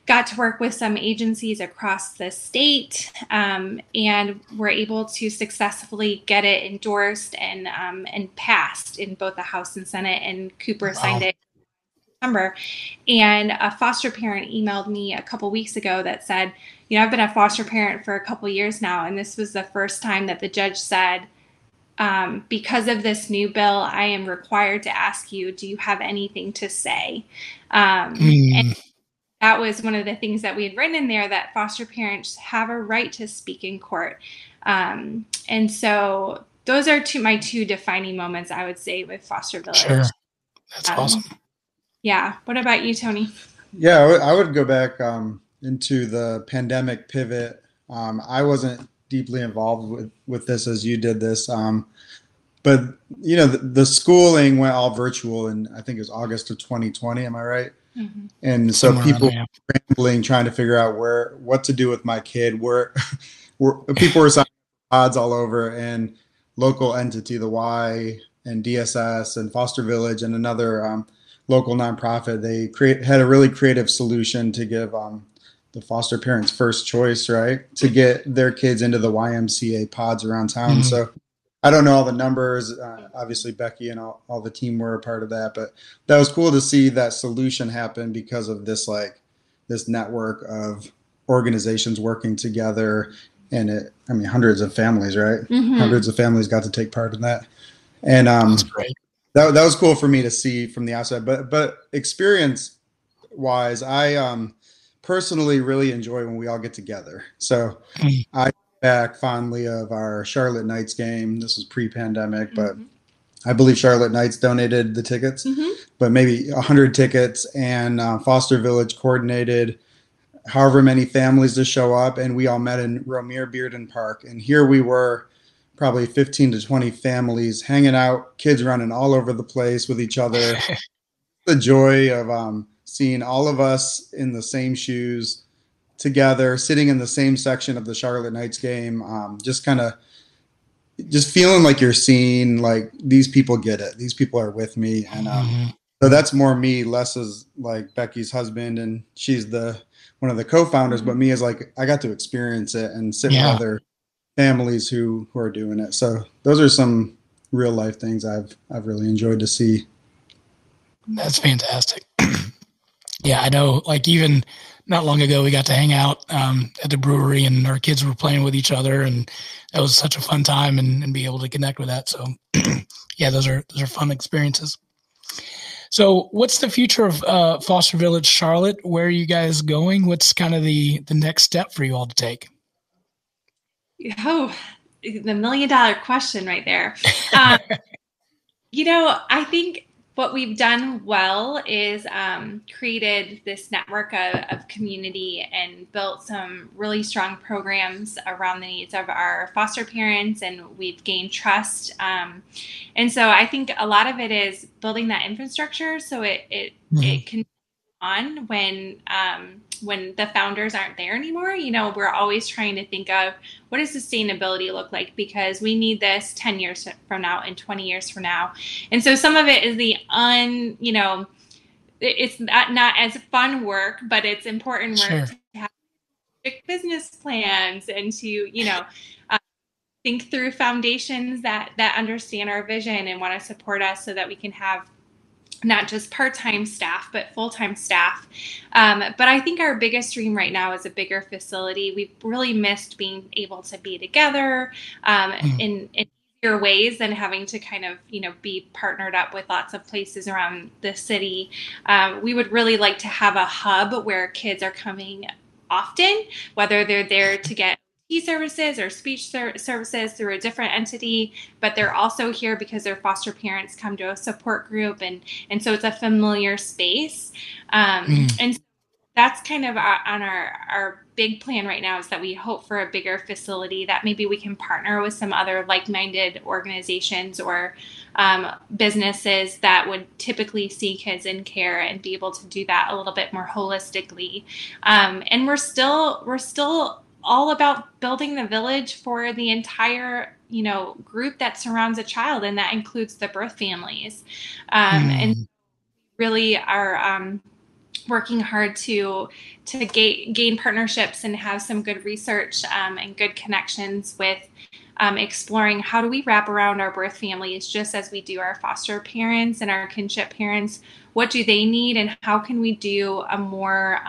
got to work with some agencies across the state, and were able to successfully get it endorsed and passed in both the House and Senate, and Cooper signed it in September. And a foster parent emailed me a couple weeks ago that said, I've been a foster parent for a couple years now, and this was the first time that the judge said, because of this new bill, I am required to ask you, do you have anything to say? And that was one of the things that we had written in there, that foster parents have a right to speak in court. And so those are my two defining moments, I would say, with Foster Village. Sure. That's awesome. Yeah. What about you, Tony? Yeah, I would go back into the pandemic pivot. I wasn't deeply involved with this as you did this. But, the schooling went all virtual in, I think it was August of 2020. Am I right? Mm-hmm. And so people were scrambling, trying to figure out what to do with my kid, where people were signing odds all over. And local entity, the Y and DSS and Foster Village and another local nonprofit. They had a really creative solution to give the foster parents first choice, right, to get their kids into the YMCA pods around town. Mm-hmm. So I don't know all the numbers. Obviously, Becky and all the team were a part of that, but that was cool to see that solution happen because of this network of organizations working together. And hundreds of families, right? Mm-hmm. Hundreds of families got to take part in that. And that's great. That was cool for me to see from the outside. But experience wise, I personally really enjoy when we all get together. So I look back fondly of our Charlotte Knights game. This was pre-pandemic, but I believe Charlotte Knights donated the tickets, but maybe 100 tickets, and Foster Village coordinated however many families to show up, and we all met in Romere Bearden Park. And here we were, probably 15 to 20 families hanging out, kids running all over the place with each other. The joy of seeing all of us in the same shoes together, sitting in the same section of the Charlotte Knights game, just feeling like you're seeing, like, these people get it. These people are with me. And so that's more me, less as like Becky's husband, and she's one of the co-founders, but me as like, I got to experience it and sit with other families who are doing it. So those are some real life things I've really enjoyed to see. That's fantastic. Yeah, I know, like, even not long ago, we got to hang out at the brewery, and our kids were playing with each other, and that was such a fun time, and be able to connect with that. So yeah, those are fun experiences. So what's the future of Foster Village Charlotte? Where are you guys going? What's kind of the next step for you all to take? Oh, the $1 million question right there. I think what we've done well is created this network of community and built some really strong programs around the needs of our foster parents, and we've gained trust. And so I think a lot of it is building that infrastructure so it can on when the founders aren't there anymore. We're always trying to think of what does sustainability look like, because we need this 10 years from now and 20 years from now. And so some of it is it's not as fun work, but it's important work to have business plans and to, think through foundations that understand our vision and want to support us so that we can have not just part-time staff, but full-time staff. But I think our biggest dream right now is a bigger facility. We've really missed being able to be together in easier ways than having to kind of, be partnered up with lots of places around the city. We would really like to have a hub where kids are coming often, whether they're there to get services or speech services through a different entity, but they're also here because their foster parents come to a support group, and so it's a familiar space. And so that's kind of on our big plan right now, is that we hope for a bigger facility that maybe we can partner with some other like-minded organizations or businesses that would typically see kids in care and be able to do that a little bit more holistically. And we're still all about building the village for the entire, group that surrounds a child, and that includes the birth families. And really are working hard to gain partnerships and have some good research and good connections with exploring how do we wrap around our birth families just as we do our foster parents and our kinship parents. What do they need, and how can we do a more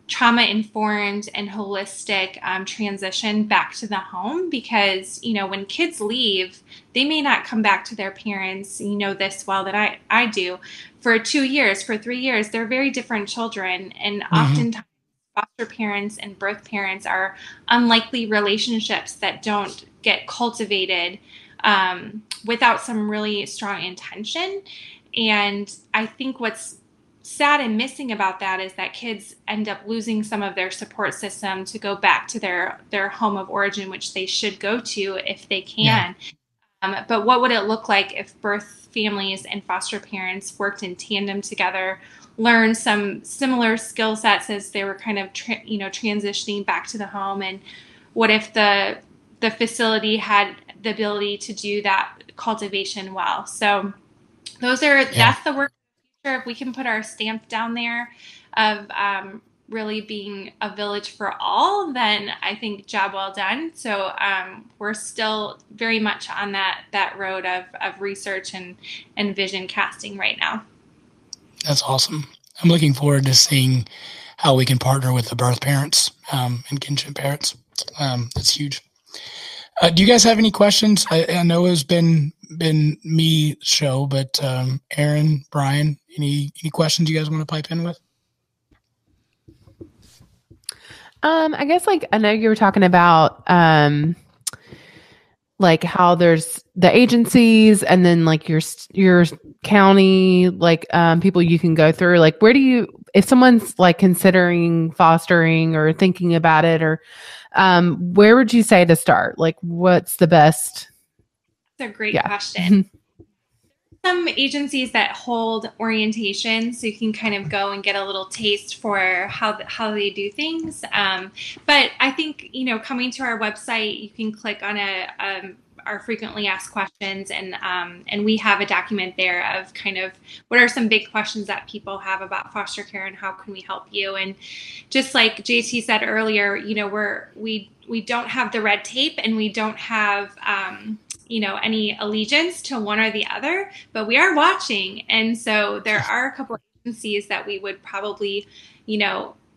trauma-informed and holistic transition back to the home? Because, when kids leave, they may not come back to their parents, this well that I do, for 2 years, for 3 years. They're very different children. And oftentimes foster parents and birth parents are unlikely relationships that don't get cultivated without some really strong intention. And I think what's sad and missing about that is that kids end up losing some of their support system to go back to their home of origin, which they should go to if they can. But what would it look like if birth families and foster parents worked in tandem together, learned some similar skill sets as they were kind of transitioning back to the home? And what if the facility had the ability to do that cultivation well. So that's the work. If we can put our stamp down there of really being a village for all, then I think job well done. So we're still very much on that road of research and vision casting right now. That's awesome. I'm looking forward to seeing how we can partner with the birth parents and kinship parents. That's huge. Do you guys have any questions? I know it's been me show, but Aaron, Brian, any questions you guys want to pipe in with? I guess I know you were talking about how there's the agencies and then your county people you can go through. Where do you, if someone's considering fostering or thinking about it, or where would you say to start? What's the best? That's a great question. Some agencies that hold orientation, so you can kind of go and get a little taste for how they do things. But I think, coming to our website, you can click on our frequently asked questions, and we have a document there of kind of what are some big questions that people have about foster care and how can we help you. And just like JT said earlier, we don't have the red tape and we don't have any allegiance to one or the other, but we are watching. And so there are a couple of agencies that we would probably,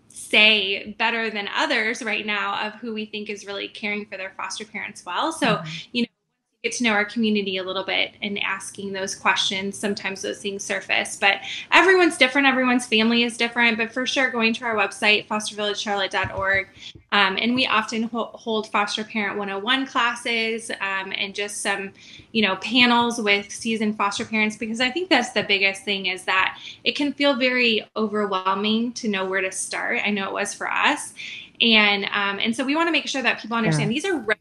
say better than others right now of who we think is really caring for their foster parents well. So, get to know our community a little bit and asking those questions. Sometimes those things surface, but everyone's different. Everyone's family is different, but for sure going to our website, fostervillagecharlotte.org. And we often hold foster parent 101 classes and just some, panels with seasoned foster parents, because I think that's the biggest thing is that it can feel very overwhelming to know where to start. I know it was for us. And so we want to make sure that people understand these are regular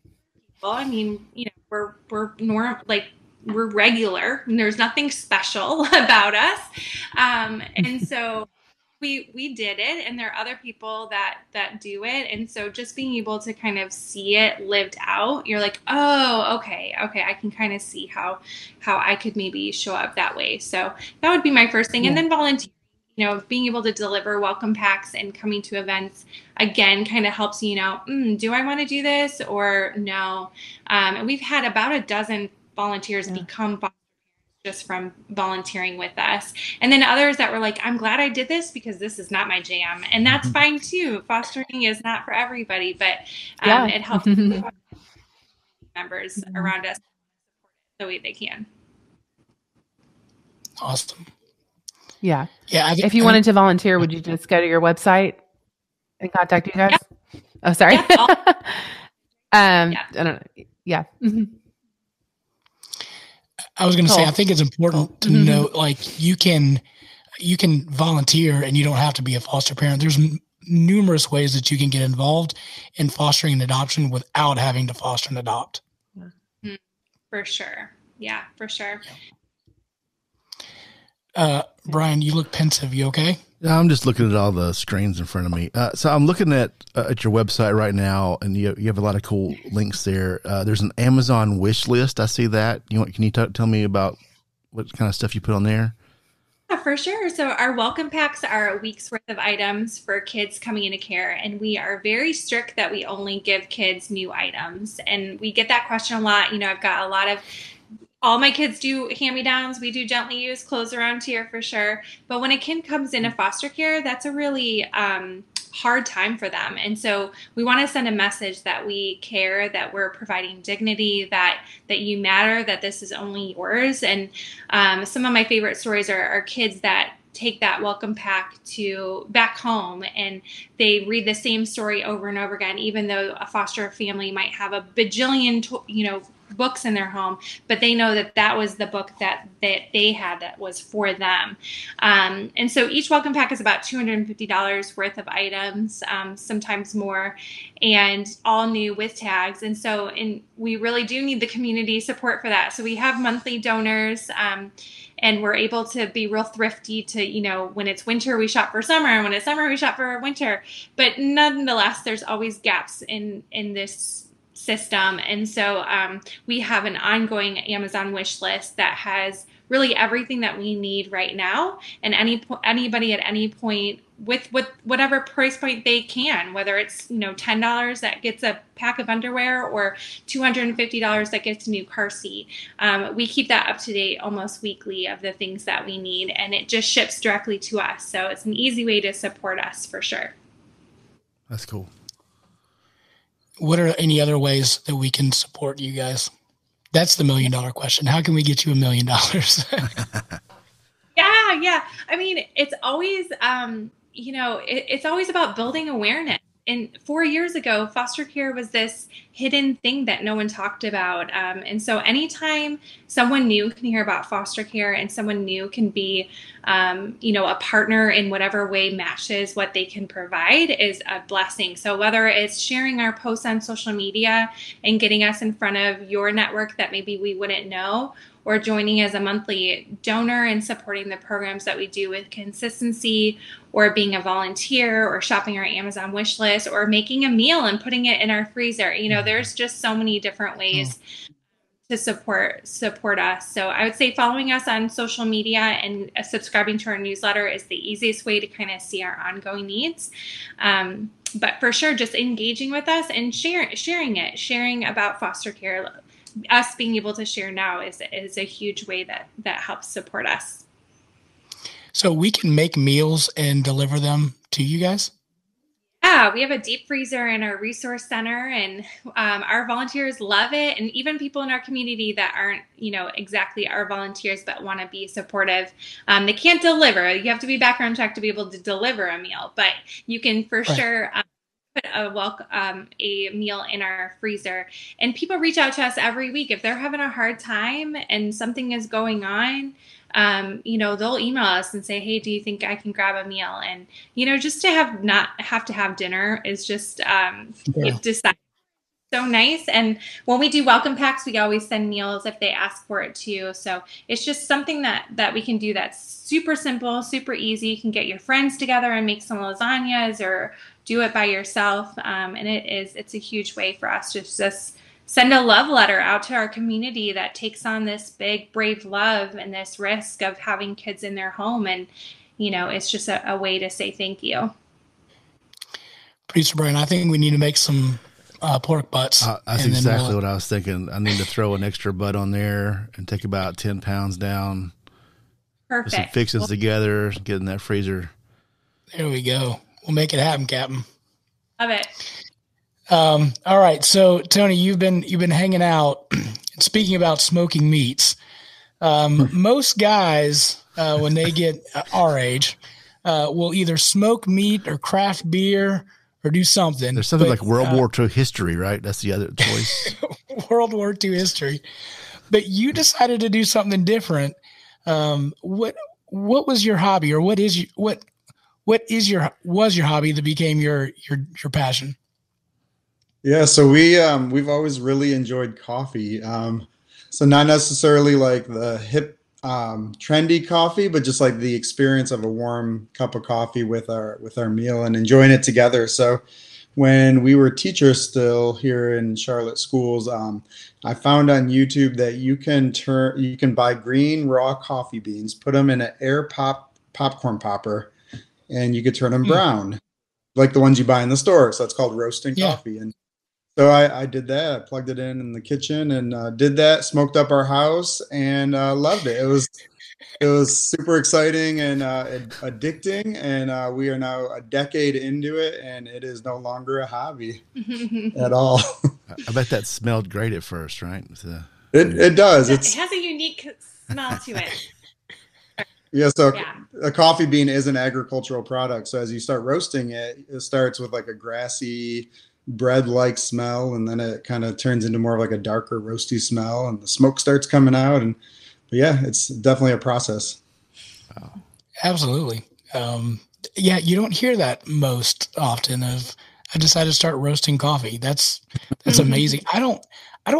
people. I mean, we're regular and there's nothing special about us. And so we did it, and there are other people that do it. And so just being able to kind of see it lived out, you're like, oh, okay. I can kind of see how I could maybe show up that way. So that would be my first thing. And then volunteering. Being able to deliver welcome packs and coming to events, again, kind of helps you know, do I want to do this or no? And we've had about a dozen volunteers become volunteers just from volunteering with us. And then others that were like, I'm glad I did this because this is not my jam. And that's fine too. Fostering is not for everybody, but it helps members around us the way they can. Awesome. Yeah. If you wanted to volunteer, would you just go to your website and contact you guys? Yeah. Oh, sorry. I don't know. Yeah. I was going to say, I think it's important to know, you can volunteer and you don't have to be a foster parent. There's numerous ways that you can get involved in fostering and adoption without having to foster and adopt. For sure. Yeah, for sure. Brian, you look pensive. You okay? I'm just looking at all the screens in front of me. So I'm looking at your website right now, and you have a lot of cool links there. There's an Amazon wish list. I see that. Can you tell me about what kind of stuff you put on there? Yeah, for sure. So our welcome packs are a week's worth of items for kids coming into care, and we are very strict that we only give kids new items. And we get that question a lot. I've got a lot of all my kids do hand-me-downs. We do gently used clothes around here for sure. But when a kid comes into foster care, that's a really hard time for them. And so we want to send a message that we care, that we're providing dignity, that you matter, that this is only yours. And some of my favorite stories are kids that take that welcome pack to back home and they read the same story over and over again, even though a foster family might have a bajillion, books in their home, but they know that was the book that they had that was for them. And so each welcome pack is about $250 worth of items, sometimes more, and all new with tags. And so we really do need the community support for that. So we have monthly donors, and we're able to be real thrifty to, when it's winter, we shop for summer, and when it's summer, we shop for winter. But nonetheless, there's always gaps in this system. And so we have an ongoing Amazon wish list that has really everything that we need right now. And anybody at any point with whatever price point they can, whether it's, $10 that gets a pack of underwear or $250 that gets a new car seat. We keep that up to date almost weekly of the things that we need, and it just ships directly to us. So it's an easy way to support us for sure. That's cool. What are any other ways that we can support you guys? That's the $1 million question. How can we get you $1 million? Yeah. I mean, it's always, it's always about building awareness. And 4 years ago, foster care was this hidden thing that no one talked about. And so anytime someone new can hear about foster care and someone new can be, a partner in whatever way matches what they can provide is a blessing. So whether it's sharing our posts on social media and getting us in front of your network that maybe we wouldn't know, or joining as a monthly donor and supporting the programs that we do with consistency, or being a volunteer, or shopping our Amazon wish list, or making a meal and putting it in our freezer. There's just so many different ways to support us. So I would say following us on social media and subscribing to our newsletter is the easiest way to kind of see our ongoing needs. But for sure, just engaging with us and sharing about foster care. Us being able to share now is a huge way that helps support us. So we can make meals and deliver them to you guys? Yeah, we have a deep freezer in our resource center, and our volunteers love it. And even people in our community that aren't, exactly our volunteers, but want to be supportive, they can't deliver. You have to be background checked to be able to deliver a meal, but you can for sure put a meal in our freezer. And people reach out to us every week if they're having a hard time and something is going on. They'll email us and say, hey, do you think I can grab a meal? And, just to not have to have dinner is just, it's so nice. And when we do welcome packs, we always send meals if they ask for it too. So it's just something that we can do that's super simple, super easy. You can get your friends together and make some lasagnas or do it by yourself. And it's a huge way for us to just send a love letter out to our community that takes on this big, brave love and this risk of having kids in their home. And, it's just a way to say thank you. Producer Brian, I think we need to make some pork butts. That's exactly what I was thinking. I need to throw an extra butt on there and take about 10 pounds down. Perfect. Some fixings together, get in that freezer. There we go. We'll make it happen, Captain. Love it. All right. So Tony, you've been hanging out. Speaking about smoking meats, most guys, when they get our age, will either smoke meat or craft beer or do something. There's something like World War II history, right? That's the other choice. World War II history. But you decided to do something different. What was your hobby, or was your hobby that became your passion? Yeah, so we've always really enjoyed coffee. So not necessarily like the hip trendy coffee, but just like the experience of a warm cup of coffee with our meal and enjoying it together. So when we were teachers still here in Charlotte schools, I found on YouTube that you can buy green raw coffee beans, put them in an air popcorn popper, and you could turn them brown, like the ones you buy in the store. So it's called roasting coffee. And so I did that. I plugged it in the kitchen and did that, smoked up our house, and loved it. It was super exciting and addicting, and we are now a decade into it, and it is no longer a hobby at all. I bet that smelled great at first, right? It does. It has a unique smell to it. Yeah, so a coffee bean is an agricultural product. So as you start roasting it, it starts with like a grassy, bread-like smell, and then it kind of turns into more of like a darker, roasty smell, and the smoke starts coming out. But yeah, it's definitely a process. Wow. Absolutely. You don't hear that most often. I decided to start roasting coffee. That's amazing. I don't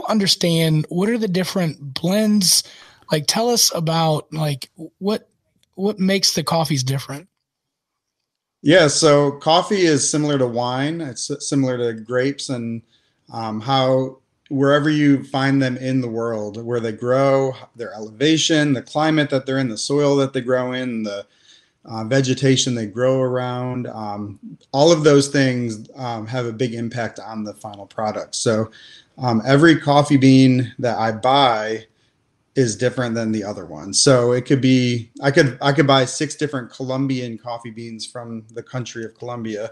understand, what are the different blends? Like, tell us about like what makes the coffees different. Yeah, so coffee is similar to wine. It's similar to grapes and how wherever you find them in the world, where they grow, their elevation, the climate that they're in, the soil that they grow in, the vegetation they grow around, all of those things have a big impact on the final product. So every coffee bean that I buy is different than the other one. So it could be, I could buy 6 different Colombian coffee beans from the country of Colombia,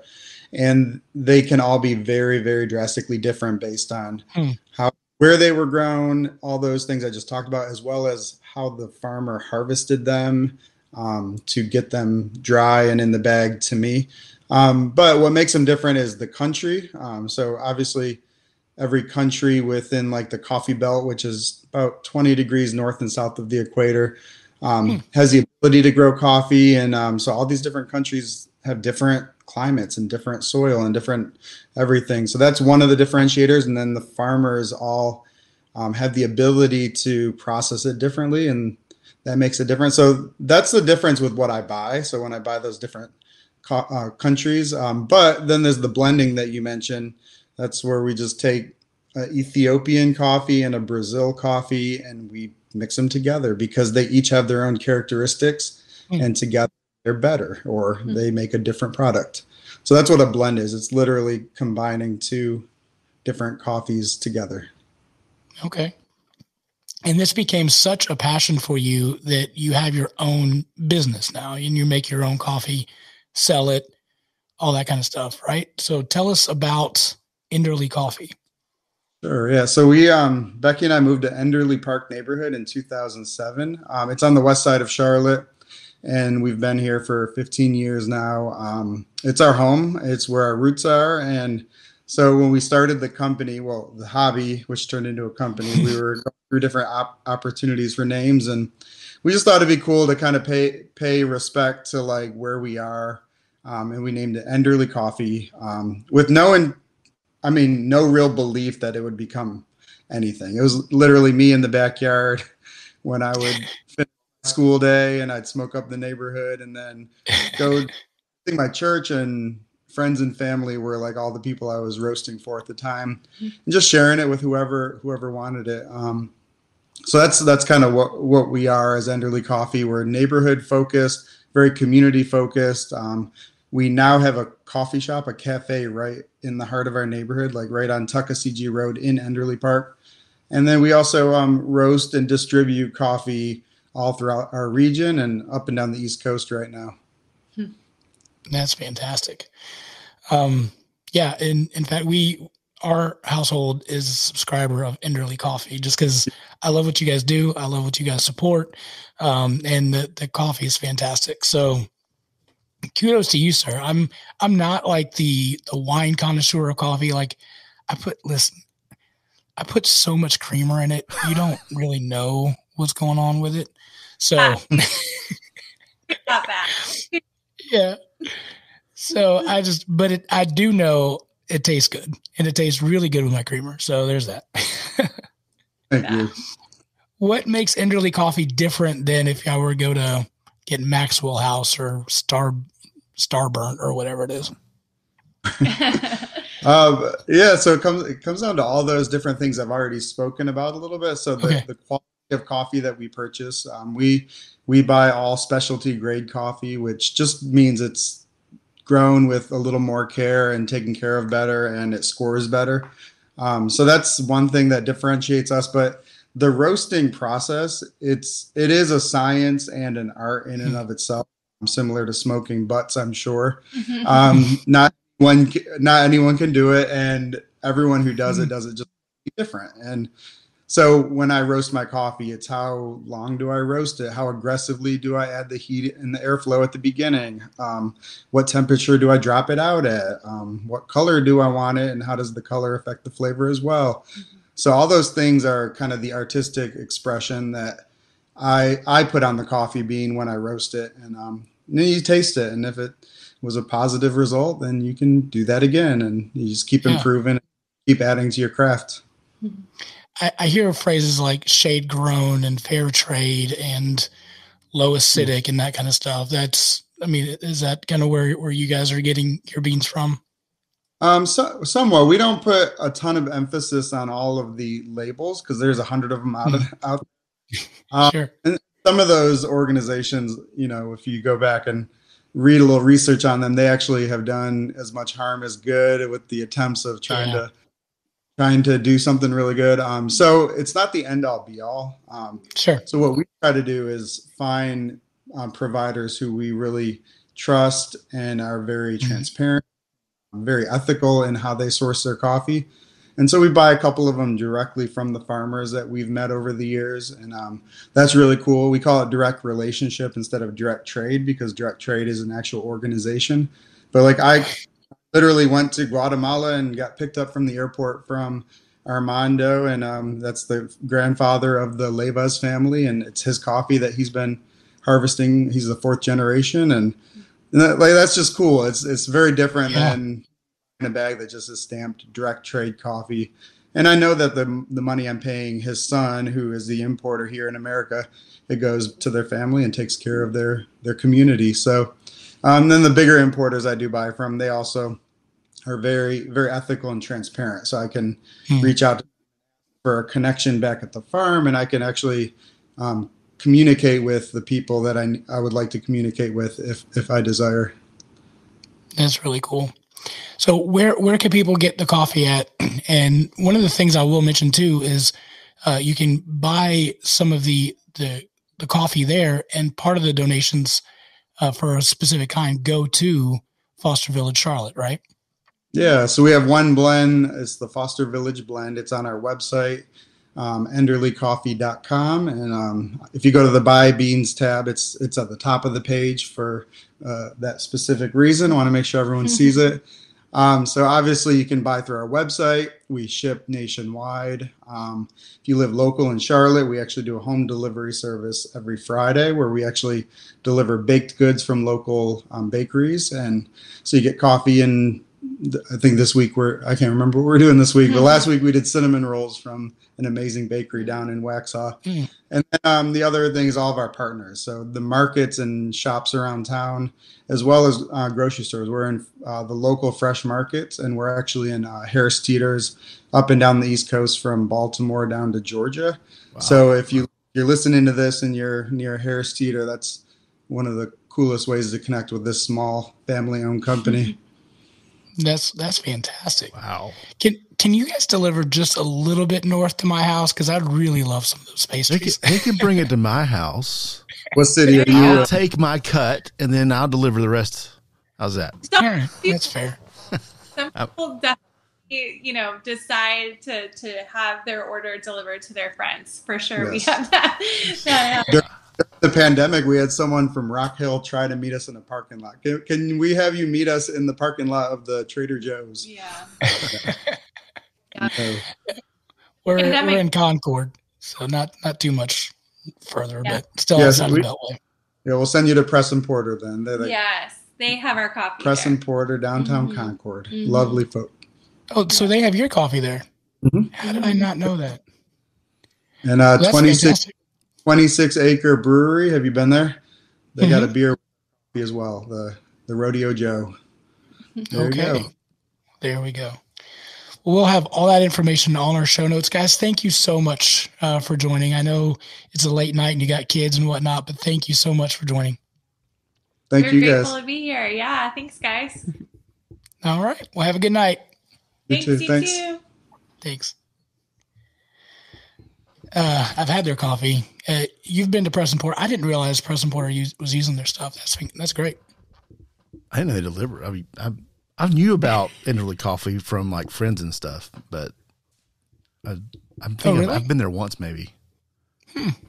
and they can all be very, very drastically different based on where they were grown, all those things I just talked about, as well as how the farmer harvested them to get them dry and in the bag to me. But what makes them different is the country. So obviously every country within like the coffee belt, which is about 20 degrees north and south of the equator, has the ability to grow coffee. And so all these different countries have different climates and different soil and different everything. So that's one of the differentiators. And then the farmers all have the ability to process it differently, and that makes a difference. So that's the difference with what I buy. So when I buy those different countries, but then there's the blending that you mentioned. That's where we just take Ethiopian coffee and a Brazil coffee and we mix them together because they each have their own characteristics, and together they're better, or they make a different product. So that's what a blend is. It's literally combining 2 different coffees together. Okay. And this became such a passion for you that you have your own business now, and you make your own coffee, sell it, all that kind of stuff, right? So tell us about Enderly Coffee. Sure, yeah. So we, Becky and I moved to Enderly Park neighborhood in 2007. It's on the west side of Charlotte, and we've been here for 15 years now. It's our home. It's where our roots are. And so when we started the company, well, the hobby, which turned into a company, we were going through different opportunities for names, and we just thought it'd be cool to kind of pay respect to like where we are. And we named it Enderly Coffee with no real belief that it would become anything. It was literally me in the backyard when I would finish school day, and I'd smoke up the neighborhood and then go to my church, and friends and family were like all the people I was roasting for at the time, and just sharing it with whoever wanted it. So that's kind of what we are as Enderly Coffee. We're neighborhood focused, very community focused. We now have a coffee shop, a cafe right in the heart of our neighborhood, like right on Tuckasegee Road in Enderly Park. And then we also roast and distribute coffee all throughout our region and up and down the East Coast right now. That's fantastic. Yeah. In fact, our household is a subscriber of Enderly Coffee just because I love what you guys do. I love what you guys support. And the coffee is fantastic. So kudos to you, sir. I'm not like the wine connoisseur of coffee. Like I put so much creamer in it. You don't really know what's going on with it. So not bad. Yeah. So I do know it tastes good, and it tastes really good with my creamer. So there's that. Thank you. What makes Enderly Coffee different than if I were to go to get Maxwell House or Starburnt or whatever it is? Yeah, so it comes down to all those different things I've already spoken about a little bit. So the quality of coffee that we purchase, we buy all specialty grade coffee, which just means it's grown with a little more care and taken care of better, and it scores better. So that's one thing that differentiates us. But the roasting process, it is a science and an art in and of itself, similar to smoking butts, I'm sure. Not anyone can do it, and everyone who does it just different. And so when I roast my coffee, it's how long do I roast it? How aggressively do I add the heat and the airflow at the beginning? What temperature do I drop it out at? What color do I want it? And how does the color affect the flavor as well? So all those things are kind of the artistic expression that I put on the coffee bean when I roast it. And then you taste it. And if it was a positive result, then you can do that again. And you just keep improving, keep adding to your craft. I hear phrases like shade grown and fair trade and low acidic and that kind of stuff. Is that kind of where you guys are getting your beans from? Somewhat. We don't put a ton of emphasis on all of the labels because there's 100 of them out. Sure. And some of those organizations, if you go back and read a little research on them, they actually have done as much harm as good with the attempts of trying to do something really good. So it's not the end all be all. Sure. So what we try to do is find providers who we really trust and are very transparent, very ethical in how they source their coffee. And so we buy a couple of them directly from the farmers that we've met over the years. And that's really cool. We call it direct relationship instead of direct trade because direct trade is an actual organization. But like I literally went to Guatemala and got picked up from the airport from Armando. And that's the grandfather of the Levas family. And it's his coffee that he's been harvesting. He's the 4th generation. And that's just cool. It's very different than in a bag that just is stamped direct trade coffee. And I know that the money I'm paying his son, who is the importer here in America, it goes to their family and takes care of their community. So then the bigger importers I do buy from, they also are very, very ethical and transparent. So I can reach out for a connection back at the farm, and I can actually communicate with the people that I would like to communicate with if I desire. That's really cool. So where can people get the coffee at? And one of the things I will mention too is you can buy some of the coffee there, and part of the donations for a specific kind go to Foster Village Charlotte, right? Yeah, so we have one blend. It's the Foster Village blend. It's on our website, enderlycoffee.com. And if you go to the Buy Beans tab, it's at the top of the page for that specific reason. I want to make sure everyone sees it. So obviously you can buy through our website. We ship nationwide. If you live local in Charlotte, we actually do a home delivery service every Friday where we actually deliver baked goods from local bakeries. And so you get coffee, and I think this week I can't remember what we're doing this week, but last week we did cinnamon rolls from an amazing bakery down in Waxhaw. And then, the other thing is all of our partners. So the markets and shops around town, as well as grocery stores. We're in the local fresh markets, and we're actually in Harris Teeter's up and down the East Coast from Baltimore down to Georgia. Wow. So if you're listening to this and you're near Harris Teeter, that's one of the coolest ways to connect with this small family-owned company. That's fantastic. Wow. Can you guys deliver just a little bit north to my house? Because I'd really love some of those pastries. They can bring it to my house. What city are you? I'll take my cut and then I'll deliver the rest. How's that? All right, that's fair. Some people definitely, decide to have their order delivered to their friends. For sure, yes. We have that. During the pandemic, we had someone from Rock Hill try to meet us in a parking lot. Can we have you meet us in the parking lot of the Trader Joe's? Yeah. We're in Concord, so not too much further, but still outside of the Beltway. Yeah, we'll send you to Press and Porter then. Yes, they have our coffee. Press and Porter, downtown Concord. Lovely folk. Oh, so they have your coffee there. How did I not know that? And 26 acre brewery. Have you been there? They got a beer as well. The Rodeo Joe. There you go. There we go. We'll have all that information on our show notes, guys. Thank you so much for joining. I know it's a late night and you got kids and whatnot, but thank you so much for joining. Thank you, guys. We're grateful to be here. Yeah, thanks, guys. All right. Well, have a good night. You too. Thanks. I've had their coffee. You've been to Press and Porter. I didn't realize Press and Porter was using their stuff. That's great. I didn't know they deliver. I mean, I knew about Enderly coffee from like friends and stuff, but really? I've been there once maybe.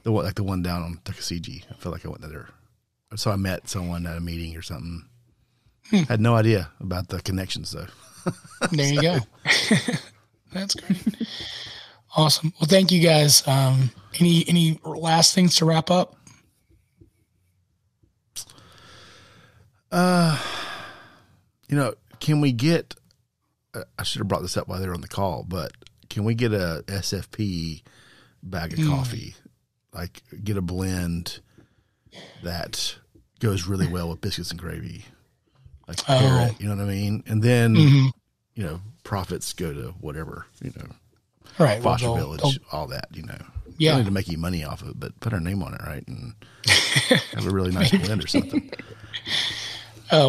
The one down on Tuckasegee. I feel like I went there. So I met someone at a meeting or something. Had no idea about the connections though. There you go. That's great. Awesome. Well, thank you guys. Any last things to wrap up? Can we get, I should have brought this up while they were on the call, but can we get a SFP bag of coffee? Like get a blend that goes really well with biscuits and gravy. Like pair it, you know what I mean? And then profits go to whatever, right. Foster Village, all that, We don't need to make you money off of it, but put our name on it, right? And have a really nice blend or something.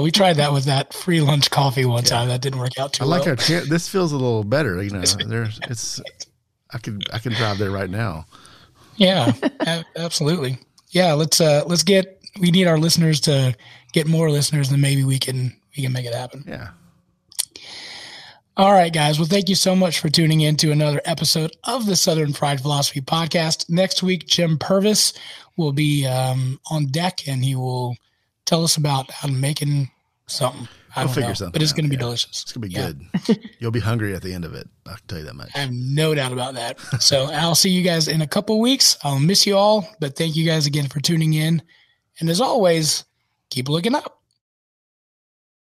We tried that with that free lunch coffee one time. That didn't work out too well. I like our chair. This feels a little better. I can drive there right now. Yeah, absolutely. Yeah. We need our listeners to get more listeners, and maybe we can make it happen. Yeah. All right, guys. Well, thank you so much for tuning in to another episode of the Southern Fried Philosophy Podcast. Next week, Jim Purvis will be on deck, and he will tell us about how to making something. I don't know, something but it's going to be delicious. It's going to be good. You'll be hungry at the end of it. I can tell you that much. I have no doubt about that. So I'll see you guys in a couple of weeks. I'll miss you all, but thank you guys again for tuning in. And as always, keep looking up.